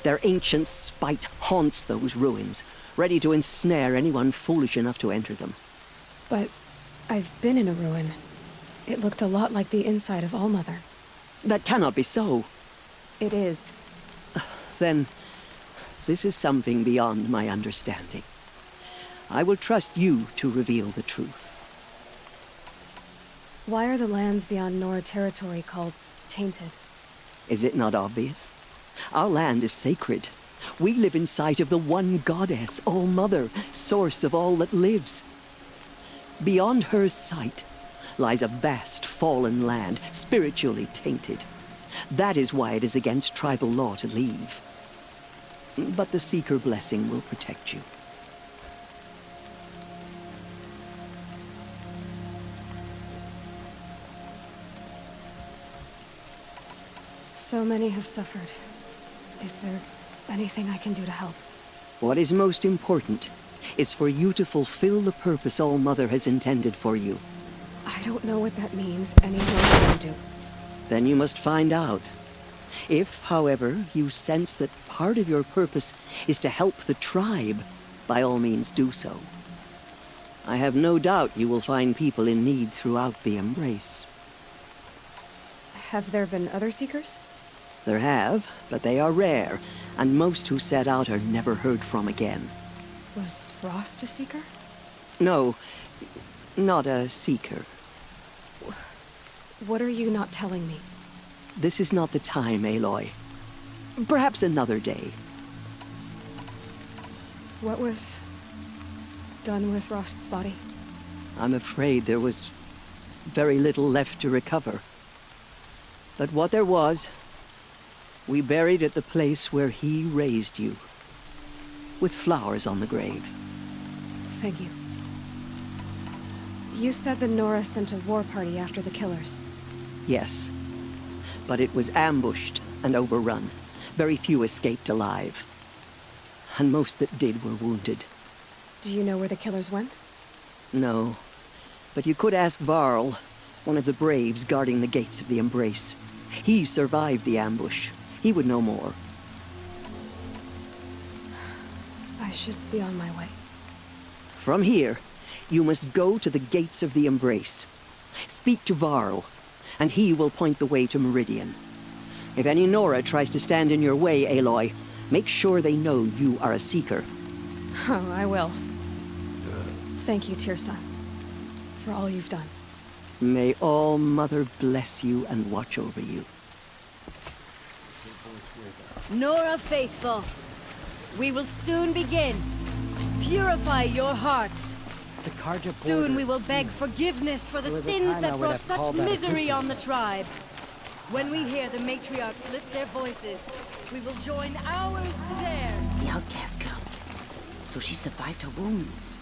Their ancient spite haunts those ruins, ready to ensnare anyone foolish enough to enter them. But I've been in a ruin. It looked a lot like the inside of All Mother. That cannot be so. It is. Then, this is something beyond my understanding. I will trust you to reveal the truth. Why are the lands beyond Nora territory called tainted? Is it not obvious? Our land is sacred. We live in sight of the One Goddess, All Mother, source of all that lives. Beyond her sight lies a vast fallen land, spiritually tainted. That is why it is against tribal law to leave. But the Seeker blessing will protect you. So many have suffered. Is there anything I can do to help? What is most important is for you to fulfill the purpose All Mother has intended for you. I don't know what that means any more than you do. Then you must find out. If, however, you sense that part of your purpose is to help the tribe, by all means do so. I have no doubt you will find people in need throughout the Embrace. Have there been other Seekers? There have, but they are rare, and most who set out are never heard from again. Was Rost a Seeker? No, not a Seeker. What are you not telling me? This is not the time, Aloy. Perhaps another day. What was done with Rost's body? I'm afraid there was very little left to recover. But what there was, we buried at the place where he raised you, with flowers on the grave. Thank you. You said the Nora sent a war party after the killers. Yes, but it was ambushed and overrun. Very few escaped alive. And most that did were wounded. Do you know where the killers went? No, but you could ask Varl, one of the Braves guarding the gates of the Embrace. He survived the ambush. He would know more. I should be on my way. From here, you must go to the gates of the Embrace. Speak to Varl, and he will point the way to Meridian. If any Nora tries to stand in your way, Aloy, make sure they know you are a Seeker. Oh, I will. Thank you, Teersa, for all you've done. May All Mother bless you and watch over you. Nora Faithful, we will soon begin. Purify your hearts. The Carja Soon we will beg forgiveness for the sins that brought such misery on the tribe. When we hear the matriarchs lift their voices, we will join ours to theirs. The outcast girl. So she survived her wounds.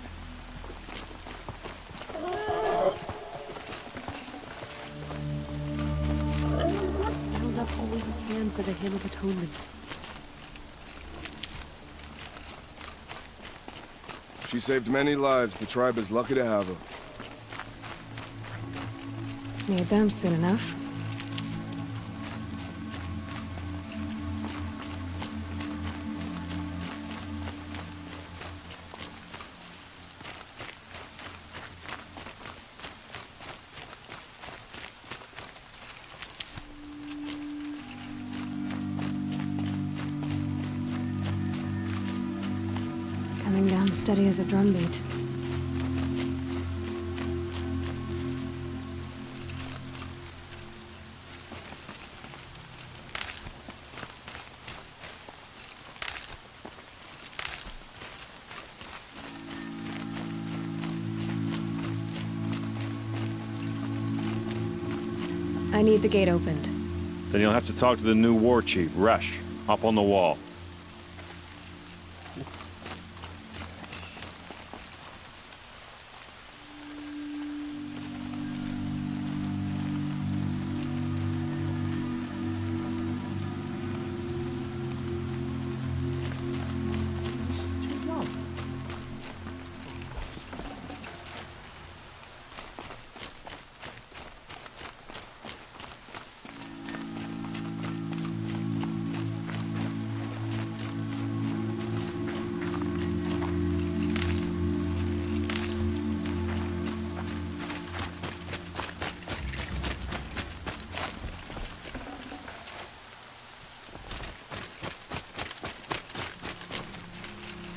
Round up all we can for the Hymn of Atonement. She saved many lives. The tribe is lucky to have her. Need them soon enough. Coming down steady as a drumbeat. I need the gate opened. Then you'll have to talk to the new war chief, Resh, up on the wall.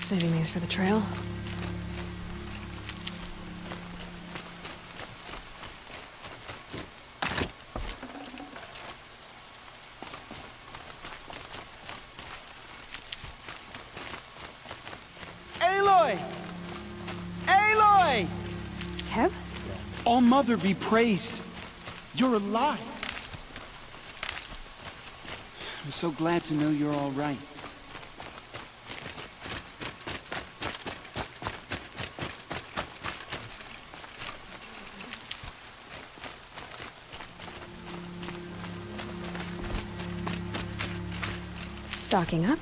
Saving these for the trail. Aloy! Aloy! Teb? All Mother be praised. You're alive. I'm so glad to know you're all right. Stocking up.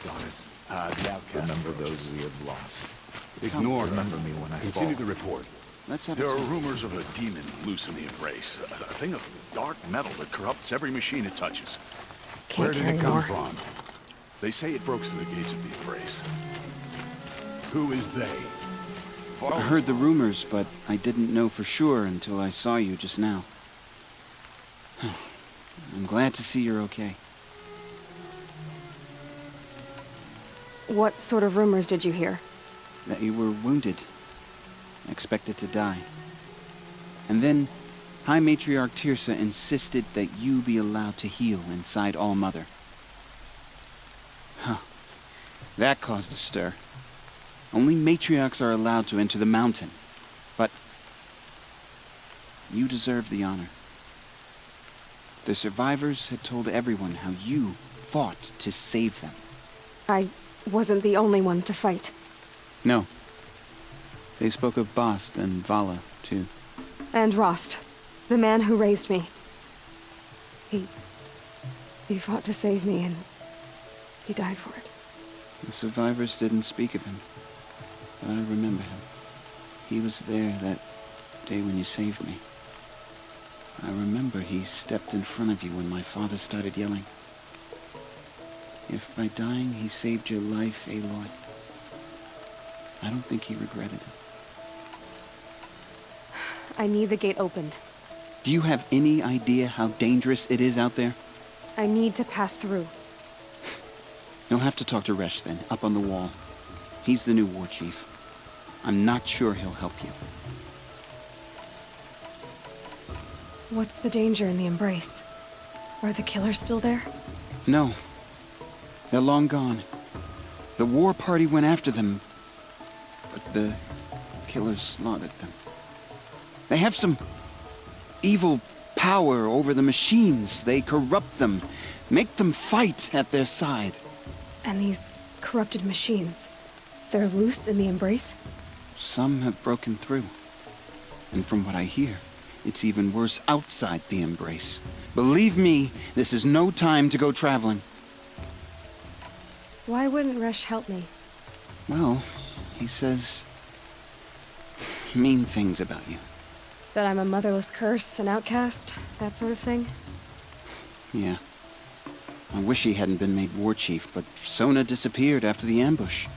goddess. The outcast. Remember those we have lost. Ignore. Remember me when I fall. Continue the report. Let's have There a are talk. rumors of a demon loose in the Embrace. A thing of dark metal that corrupts every machine it touches. Can't Where did carry it come more. from? They say it broke through the gates of the Embrace. Who is they? I heard the rumors, but I didn't know for sure until I saw you just now. I'm glad to see you're okay. What sort of rumors did you hear? That you were wounded. Expected to die. And then, High Matriarch Tirsa insisted that you be allowed to heal inside All-Mother. Huh. That caused a stir. Only matriarchs are allowed to enter the mountain. But you deserve the honor. The survivors had told everyone how you fought to save them. I wasn't the only one to fight. No. They spoke of Bast and Vala, too. And Rost, the man who raised me. He fought to save me, and he died for it. The survivors didn't speak of him, but I remember him. He was there that day when you saved me. I remember he stepped in front of you when my father started yelling. If by dying he saved your life, Aloy, I don't think he regretted it. I need the gate opened. Do you have any idea how dangerous it is out there? I need to pass through. You'll have to talk to Resh then, up on the wall. He's the new war chief. I'm not sure he'll help you. What's the danger in the Embrace? Are the killers still there? No. They're long gone. The war party went after them, but the killers slaughtered them. They have some evil power over the machines. They corrupt them, make them fight at their side. And these corrupted machines, they're loose in the Embrace? Some have broken through. And from what I hear, it's even worse outside the Embrace. Believe me, this is no time to go traveling. Why wouldn't Resh help me? Well, he says mean things about you. That I'm a motherless curse, an outcast, that sort of thing? Yeah. I wish he hadn't been made war chief, but Sona disappeared after the ambush.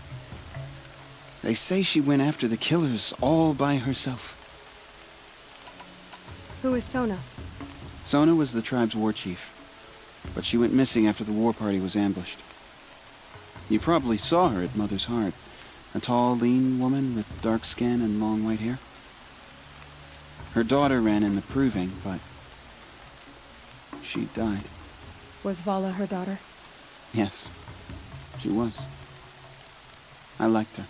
They say she went after the killers all by herself. Who is Sona? Sona was the tribe's war chief, but she went missing after the war party was ambushed. You probably saw her at Mother's Heart. A tall, lean woman with dark skin and long white hair. Her daughter ran in the proving, but she died. Was Vala her daughter? Yes, she was. I liked her.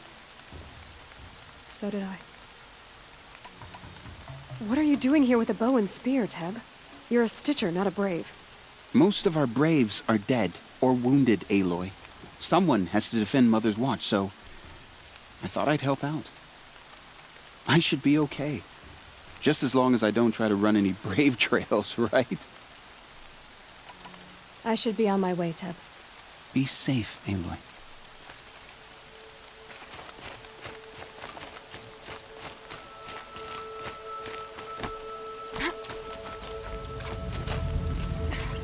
So did I. What are you doing here with a bow and spear, Teb? You're a Stitcher, not a Brave. Most of our Braves are dead or wounded, Aloy. Someone has to defend Mother's Watch, so I thought I'd help out. I should be okay. Just as long as I don't try to run any Brave trails, right? I should be on my way, Teb. Be safe, Aloy.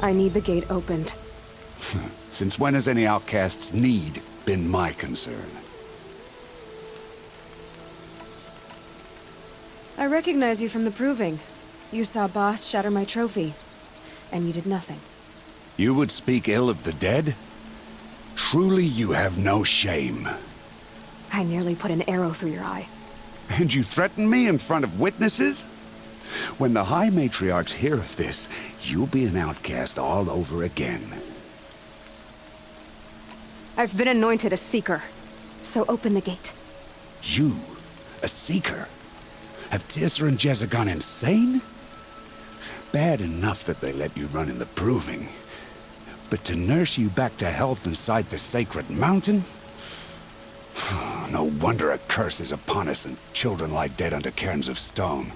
I need the gate opened. Since when has any outcast's need been my concern? I recognize you from the proving. You saw Bast shatter my trophy, and you did nothing. You would speak ill of the dead? Truly you have no shame. I nearly put an arrow through your eye. And you threaten me in front of witnesses? When the High Matriarchs hear of this, you'll be an outcast all over again. I've been anointed a Seeker, so open the gate. You? A Seeker? Have Tirsa and Jezza gone insane? Bad enough that they let you run in the proving. But to nurse you back to health inside the sacred mountain? No wonder a curse is upon us and children lie dead under cairns of stone.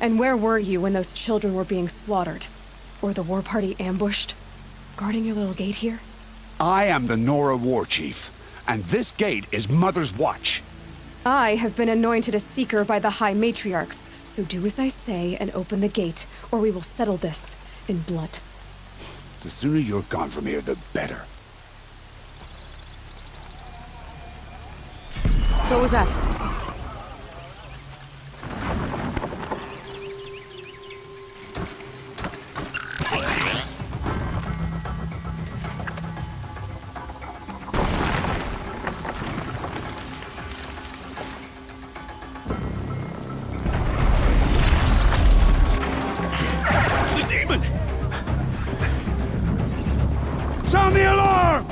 And where were you when those children were being slaughtered? Or the war party ambushed? Guarding your little gate here? I am the Nora war chief, and this gate is Mother's watch. I have been anointed a seeker by the High Matriarchs, so do as I say and open the gate, or we will settle this in blood. The sooner you're gone from here, the better. What was that? The demon! Sound the alarm!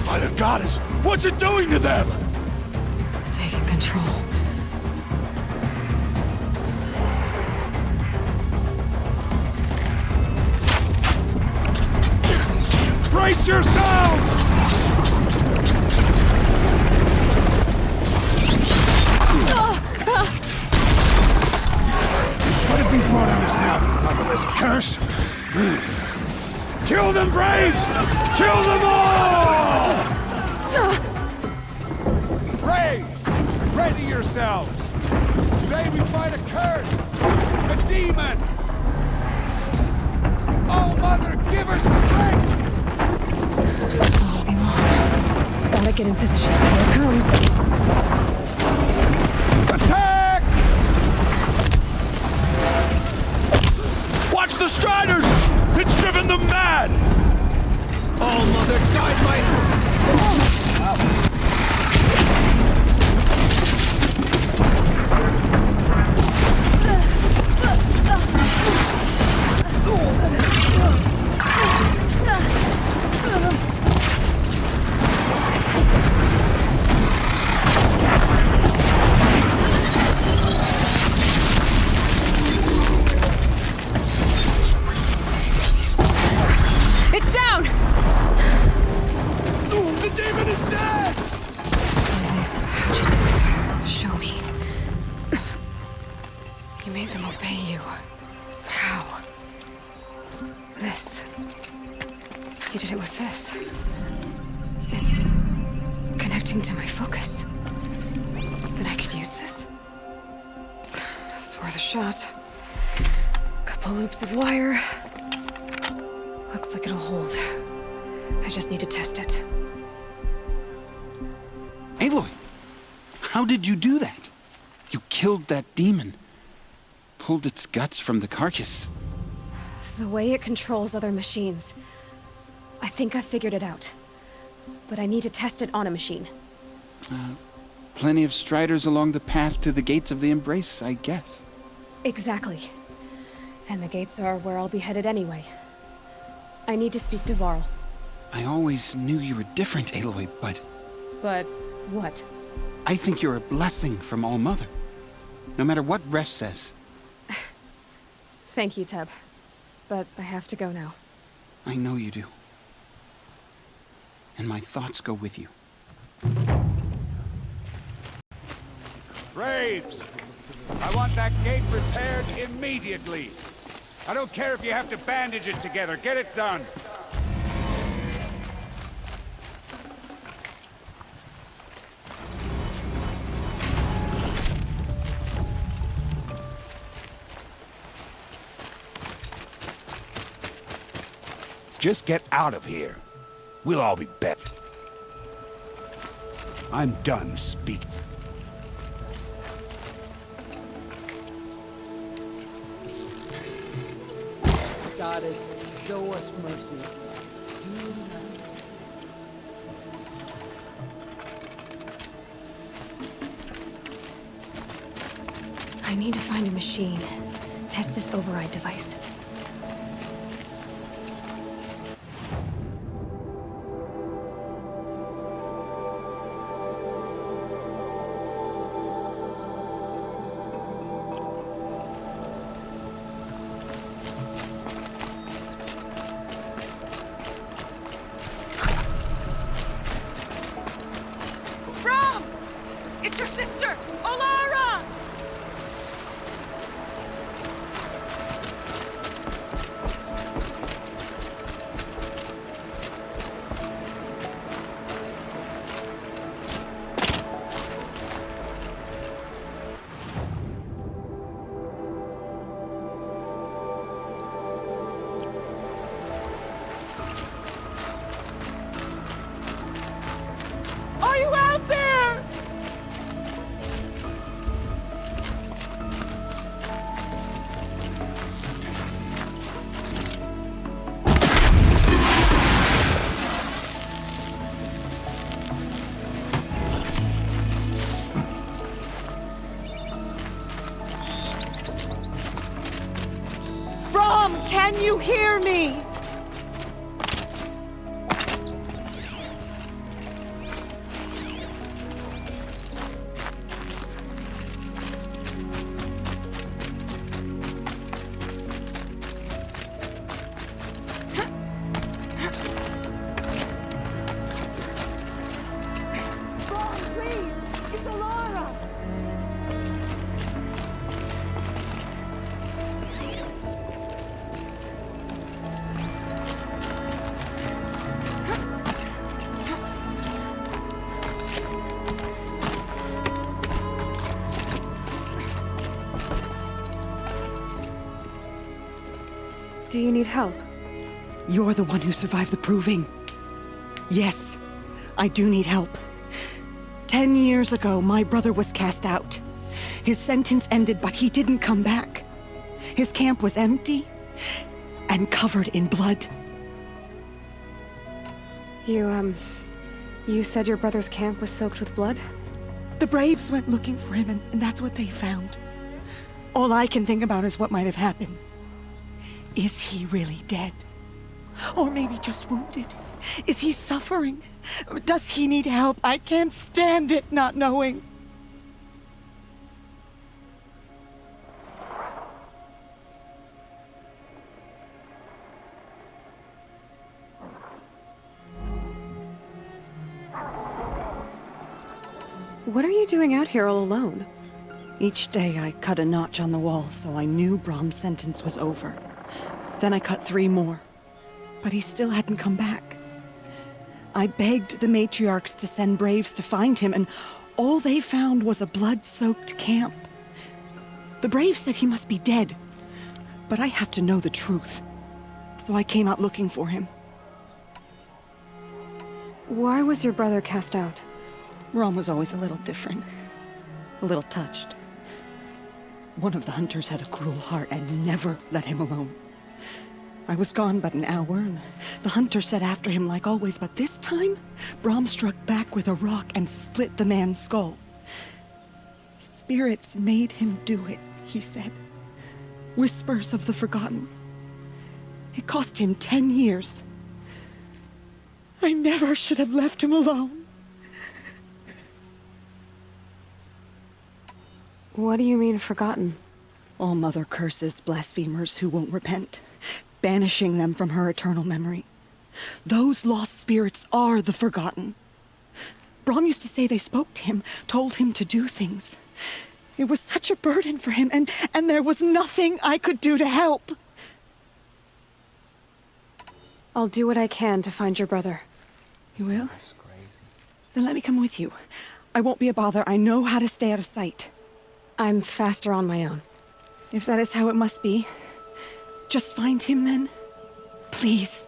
By the goddess, what's it doing to them? Taking control. Brace yourselves! What have we brought on us now, under this curse? Kill them, Braves! Kill them all! Braves, ready yourselves! Today we fight a curse! A demon! Oh, Mother, give her strength! Gotta get in position. Here it comes. Attack! Watch the Striders! It's driven them mad! Oh, Mother, guide my... It's down! The demon is dead! How'd you do it? Show me. You made them obey you. But how? This. You did it with this. It's connecting to my focus. Then I could use this. It's worth a shot. Couple loops of wire. Looks like it'll hold. I just need to test it. Aloy, how did you do that? You killed that demon. Pulled its guts from the carcass. The way it controls other machines. I think I figured it out. But I need to test it on a machine. Plenty of Striders along the path to the gates of the Embrace, I guess. Exactly. And the gates are where I'll be headed anyway. I need to speak to Varl. I always knew you were different, Aloy, but But what? I think you're a blessing from All Mother. No matter what Resh says. Thank you, Teb. But I have to go now. I know you do. And my thoughts go with you. Braves! I want that gate repaired immediately. I don't care if you have to bandage it together. Get it done. Just get out of here. We'll all be better. I'm done speaking. Goddess, show us mercy. I need to find a machine. Test this override device. Can you hear me? Do you need help? You're the one who survived the proving. Yes, I do need help. 10 years ago, my brother was cast out. His sentence ended, but he didn't come back. His camp was empty and covered in blood. You said your brother's camp was soaked with blood? The Braves went looking for him, and that's what they found. All I can think about is what might have happened. Is he really dead? Or maybe just wounded? Is he suffering? Does he need help? I can't stand it not knowing. What are you doing out here all alone? Each day I cut a notch on the wall so I knew Brom's sentence was over. Then I cut 3 more. But he still hadn't come back. I begged the matriarchs to send Braves to find him, and all they found was a blood-soaked camp. The Braves said he must be dead, but I have to know the truth. So I came out looking for him. Why was your brother cast out? Brom was always a little different. A little touched. One of the hunters had a cruel heart and never let him alone. I was gone but an hour, and the hunter set after him like always, but this time, Brom struck back with a rock and split the man's skull. Spirits made him do it, he said. Whispers of the forgotten. It cost him 10 years. I never should have left him alone. What do you mean, forgotten? All Mother curses blasphemers who won't repent, banishing them from her eternal memory. Those lost spirits are the forgotten. Brom used to say they spoke to him, told him to do things. It was such a burden for him, and there was nothing I could do to help. I'll do what I can to find your brother. You will? That's crazy. Then let me come with you. I won't be a bother. I know how to stay out of sight. I'm faster on my own. If that is how it must be, just find him then. Please.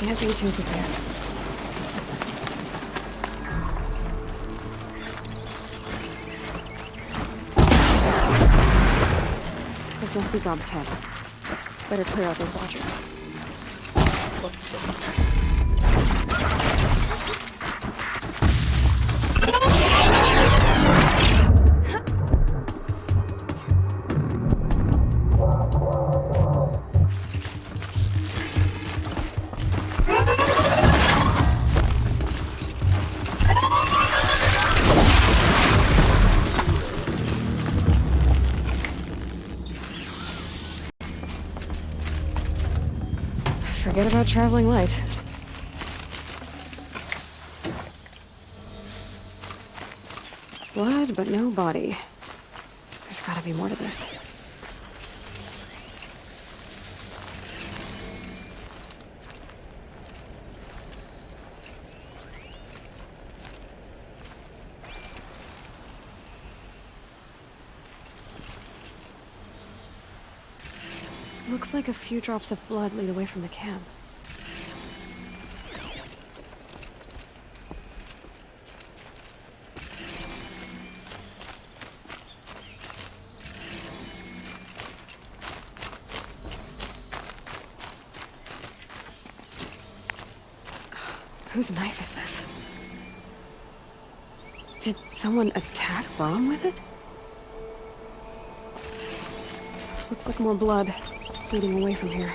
Can't be too prepared. This must be Bob's camp. Better clear out those watchers. Forget about traveling light. Blood, but no body. There's gotta be more to this. Looks like a few drops of blood lead away from the camp. Whose knife is this? Did someone attack Brom with it? Looks like more blood leading away from here.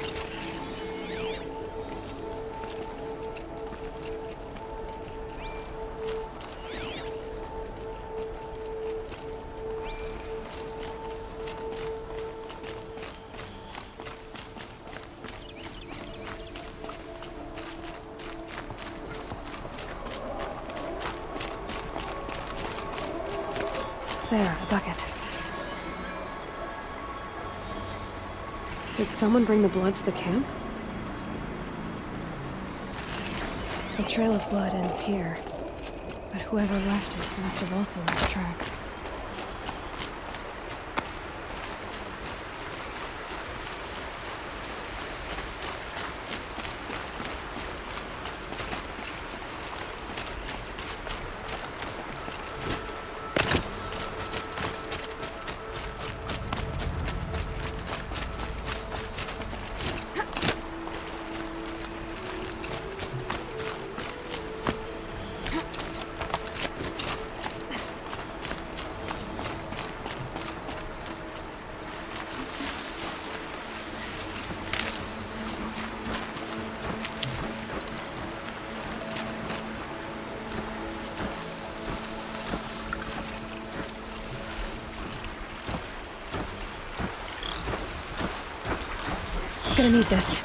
There, a bucket. Did someone bring the blood to the camp? The trail of blood ends here, but whoever left it must have also left tracks. Gonna need this.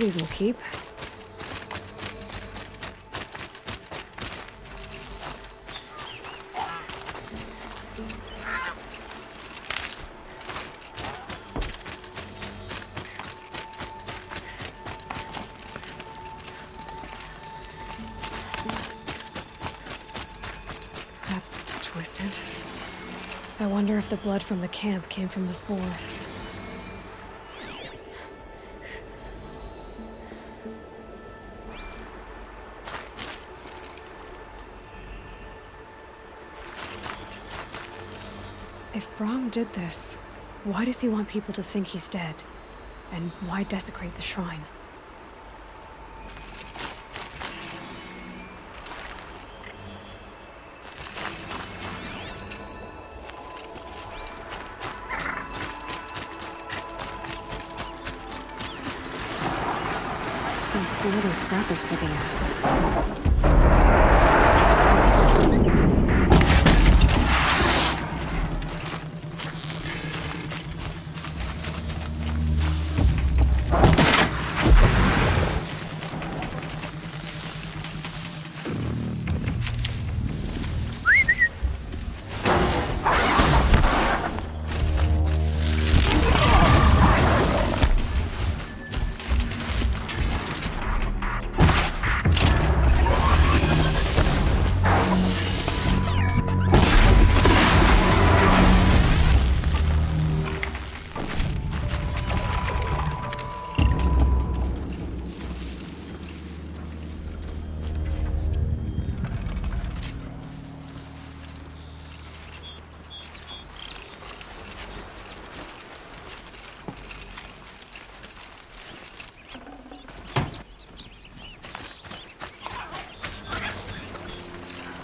these will keep. That's twisted. I wonder if the blood from the camp came from the spore. If Brahm did this, why does he want people to think he's dead? And why desecrate the shrine? What are those scrappers picking at?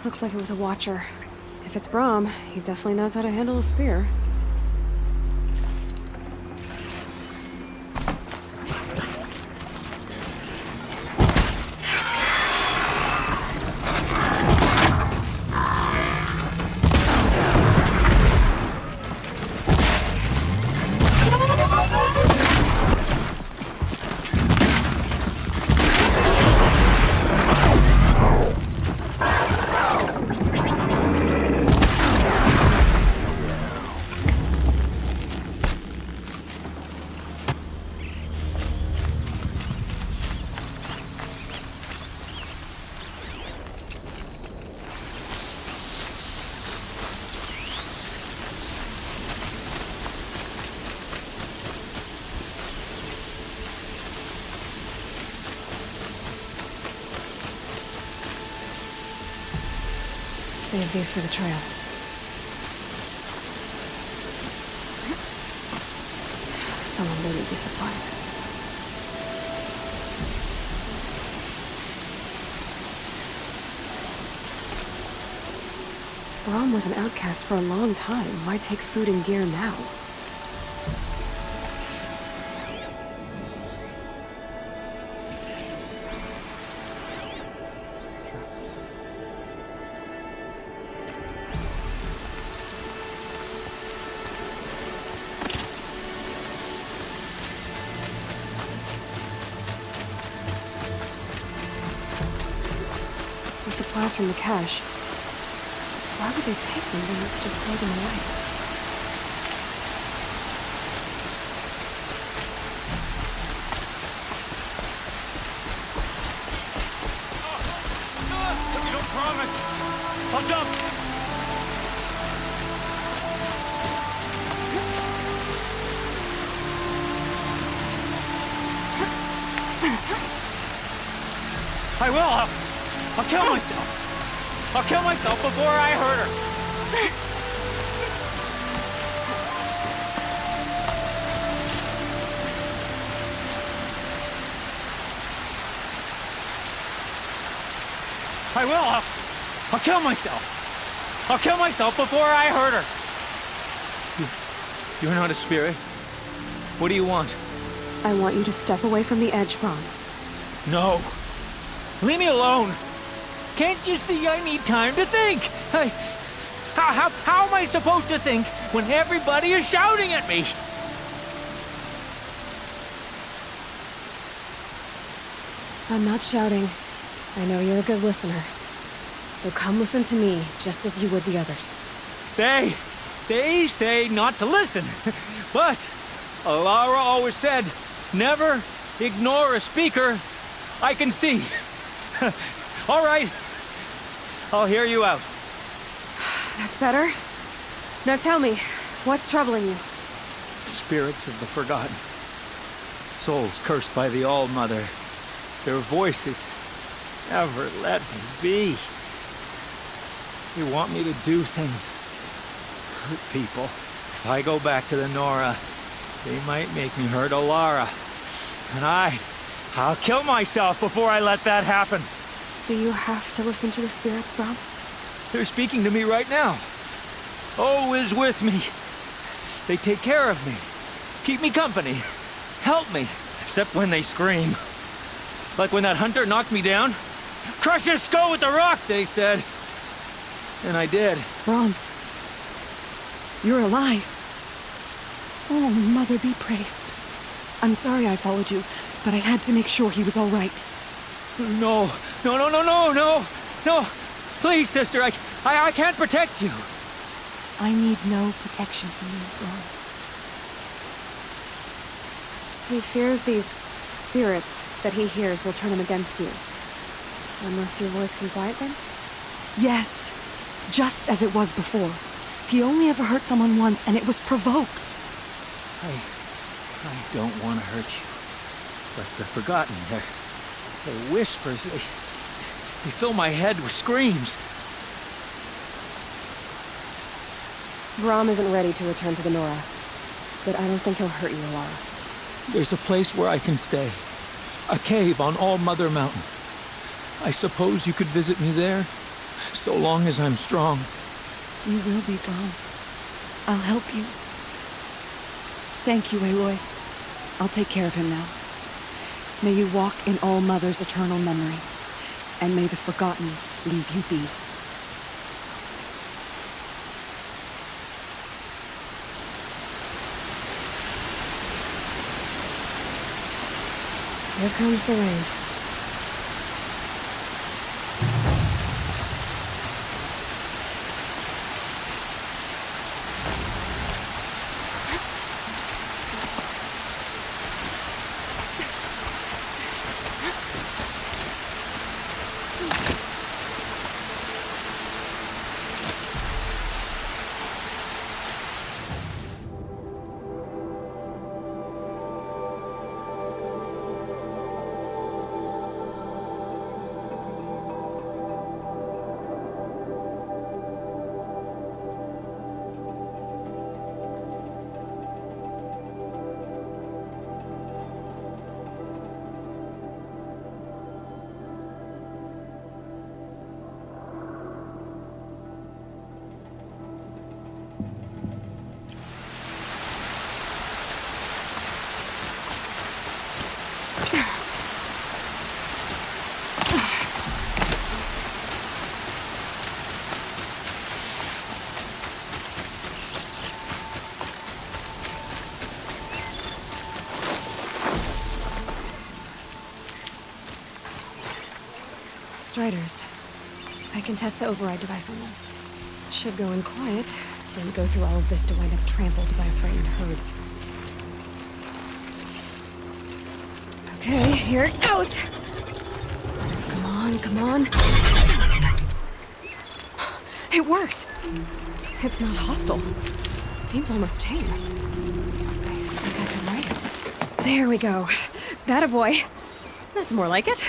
Looks like it was a watcher. If it's Brahm, he definitely knows how to handle a spear. Save these for the trail. Someone may need these supplies. Brahm was an outcast for a long time. Why take food and gear now? Supplies from the cache. Why would they take them when they could just throw them away? If you don't promise, I'll jump! I will! I'll kill myself! I'll kill myself before I hurt her! I will! I'll kill myself! I'll kill myself before I hurt her! You're not a spirit. What do you want? I want you to step away from the edge, Brahm. No! Leave me alone! Can't you see I need time to think? How am I supposed to think when everybody is shouting at me? I'm not shouting. I know you're a good listener. So come listen to me, just as you would the others. They say not to listen. But Alara always said, never ignore a speaker I can see. All right. I'll hear you out. That's better. Now tell me, what's troubling you? Spirits of the forgotten. Souls cursed by the All-Mother. Their voices never let me be. They want me to do things. Hurt people. If I go back to the Nora, they might make me hurt Alara. And I'll kill myself before I let that happen. Do you have to listen to the spirits, Brom? They're speaking to me right now. Oh is with me. They take care of me. Keep me company. Help me. Except when they scream. Like when that hunter knocked me down. Crush his skull with the rock, they said. And I did. Brom. You're alive. Oh, Mother be praised. I'm sorry I followed you, but I had to make sure he was all right. No. No. Please, sister, I can't protect you. I need no protection from you, Brom. He fears these spirits that he hears will turn him against you. Unless your voice can quiet them? Yes. Just as it was before. He only ever hurt someone once, and it was provoked. I don't want to hurt you. But the forgotten, their whispers, they fill my head with screams. Brom isn't ready to return to the Nora, but I don't think he'll hurt you, Alara. There's a place where I can stay. A cave on All-Mother Mountain. I suppose you could visit me there, so long as I'm strong. You will be, Brom. I'll help you. Thank you, Aloy. I'll take care of him now. May you walk in All-Mother's eternal memory, and may the forgotten leave you be. Here comes the rain. Striders. I can test the override device on them. Should go in quiet. Didn't go through all of this to wind up trampled by a frightened herd. Okay, here it goes! Come on. It worked! It's not hostile. Seems almost tame. I think I can ride it. There we go. That a boy. That's more like it.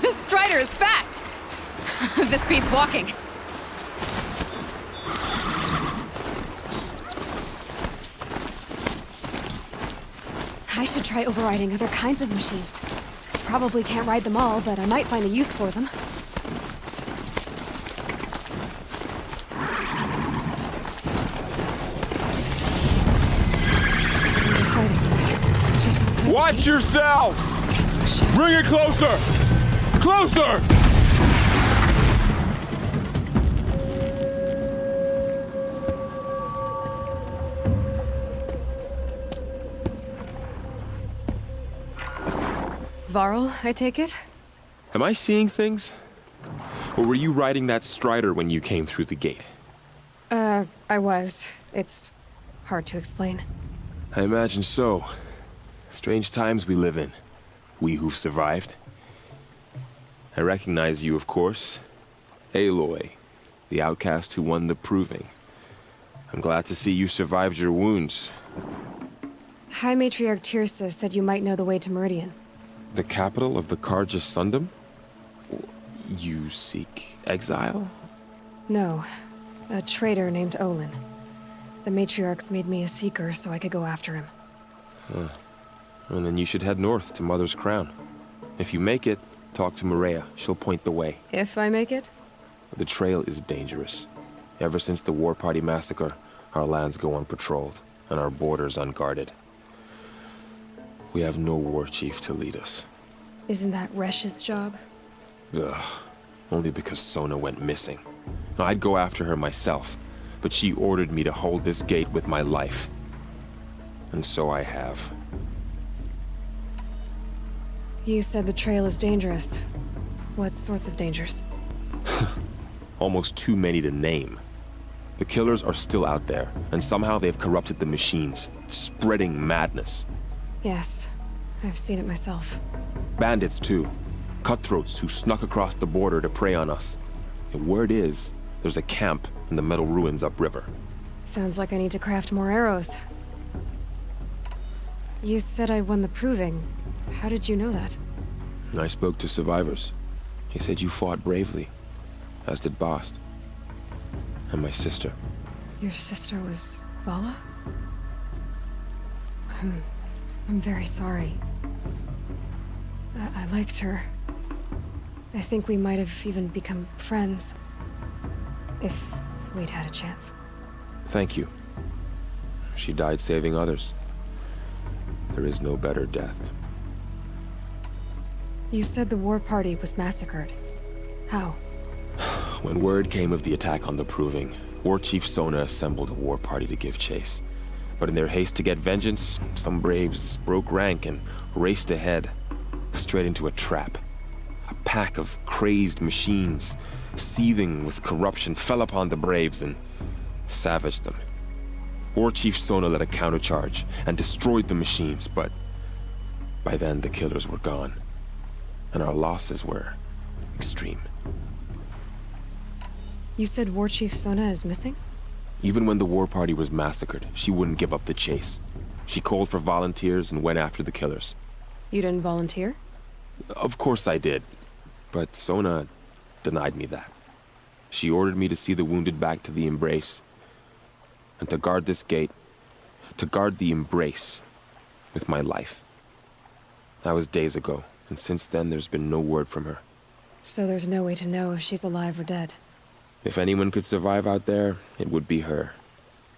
This Strider is fast! This beats walking. I should try overriding other kinds of machines. Probably can't ride them all, but I might find a use for them. Sounds of fighting. Watch yourselves! Bring it closer! Closer! Varl, I take it? Am I seeing things? Or were you riding that Strider when you came through the gate? I was. It's hard to explain. I imagine so. Strange times we live in. We who've survived. I recognize you, of course. Aloy, the outcast who won the Proving. I'm glad to see you survived your wounds. High Matriarch Tirsa said you might know the way to Meridian. The capital of the Carja Sundom? You seek exile? No. A traitor named Olin. The Matriarchs made me a seeker so I could go after him. Huh. Well, then you should head north to Mother's Crown. If you make it, talk to Maria. She'll point the way. If I make it? The trail is dangerous. Ever since the War Party massacre, our lands go unpatrolled, and our borders unguarded. We have no war chief to lead us. Isn't that Resh's job? Ugh. Only because Sona went missing. I'd go after her myself, but she ordered me to hold this gate with my life. And so I have. You said the trail is dangerous. What sorts of dangers? Almost too many to name. The killers are still out there, and somehow they've corrupted the machines, spreading madness. Yes, I've seen it myself. Bandits, too. Cutthroats who snuck across the border to prey on us. The word is, there's a camp in the metal ruins upriver. Sounds like I need to craft more arrows. You said I won the Proving. How did you know that? I spoke to survivors. He said you fought bravely, as did Bast. And my sister. Your sister was Vala? I'm very sorry. I liked her. I think we might have even become friends. If we'd had a chance. Thank you. She died saving others. There is no better death. You said the war party was massacred. How? When word came of the attack on the Proving, War Chief Sona assembled a war party to give chase. But in their haste to get vengeance, some braves broke rank and raced ahead, straight into a trap. A pack of crazed machines, seething with corruption, fell upon the braves and savaged them. War Chief Sona led a countercharge and destroyed the machines, but by then the killers were gone, and our losses were extreme. You said War Chief Sona is missing? Even when the war party was massacred, she wouldn't give up the chase. She called for volunteers and went after the killers. You didn't volunteer? Of course I did, but Sona denied me that. She ordered me to see the wounded back to the Embrace, and to guard this gate, to guard the Embrace with my life. That was days ago, and since then there's been no word from her. So there's no way to know if she's alive or dead. If anyone could survive out there, it would be her.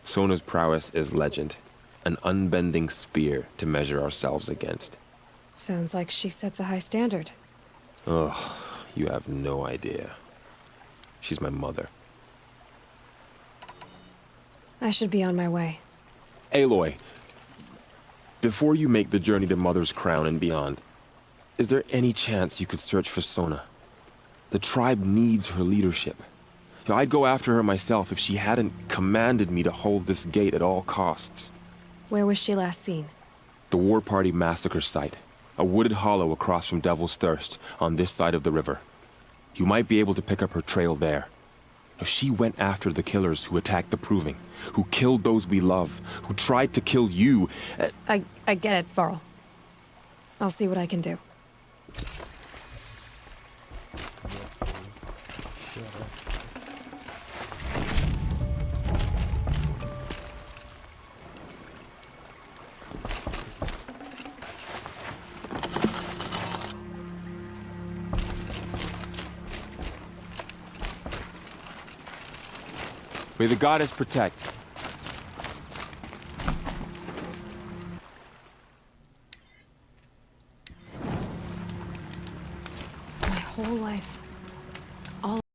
Sona's prowess is legend, an unbending spear to measure ourselves against. Sounds like she sets a high standard. Ugh, you have no idea. She's my mother. I should be on my way. Aloy, before you make the journey to Mother's Crown and beyond, is there any chance you could search for Sona? The tribe needs her leadership. I'd go after her myself if she hadn't commanded me to hold this gate at all costs. Where was she last seen? The War Party massacre site. A wooded hollow across from Devil's Thirst, on this side of the river. You might be able to pick up her trail there. She went after the killers who attacked the Proving, who killed those we love, who tried to kill you. I get it, Varl. I'll see what I can do. May the goddess protect. whole life.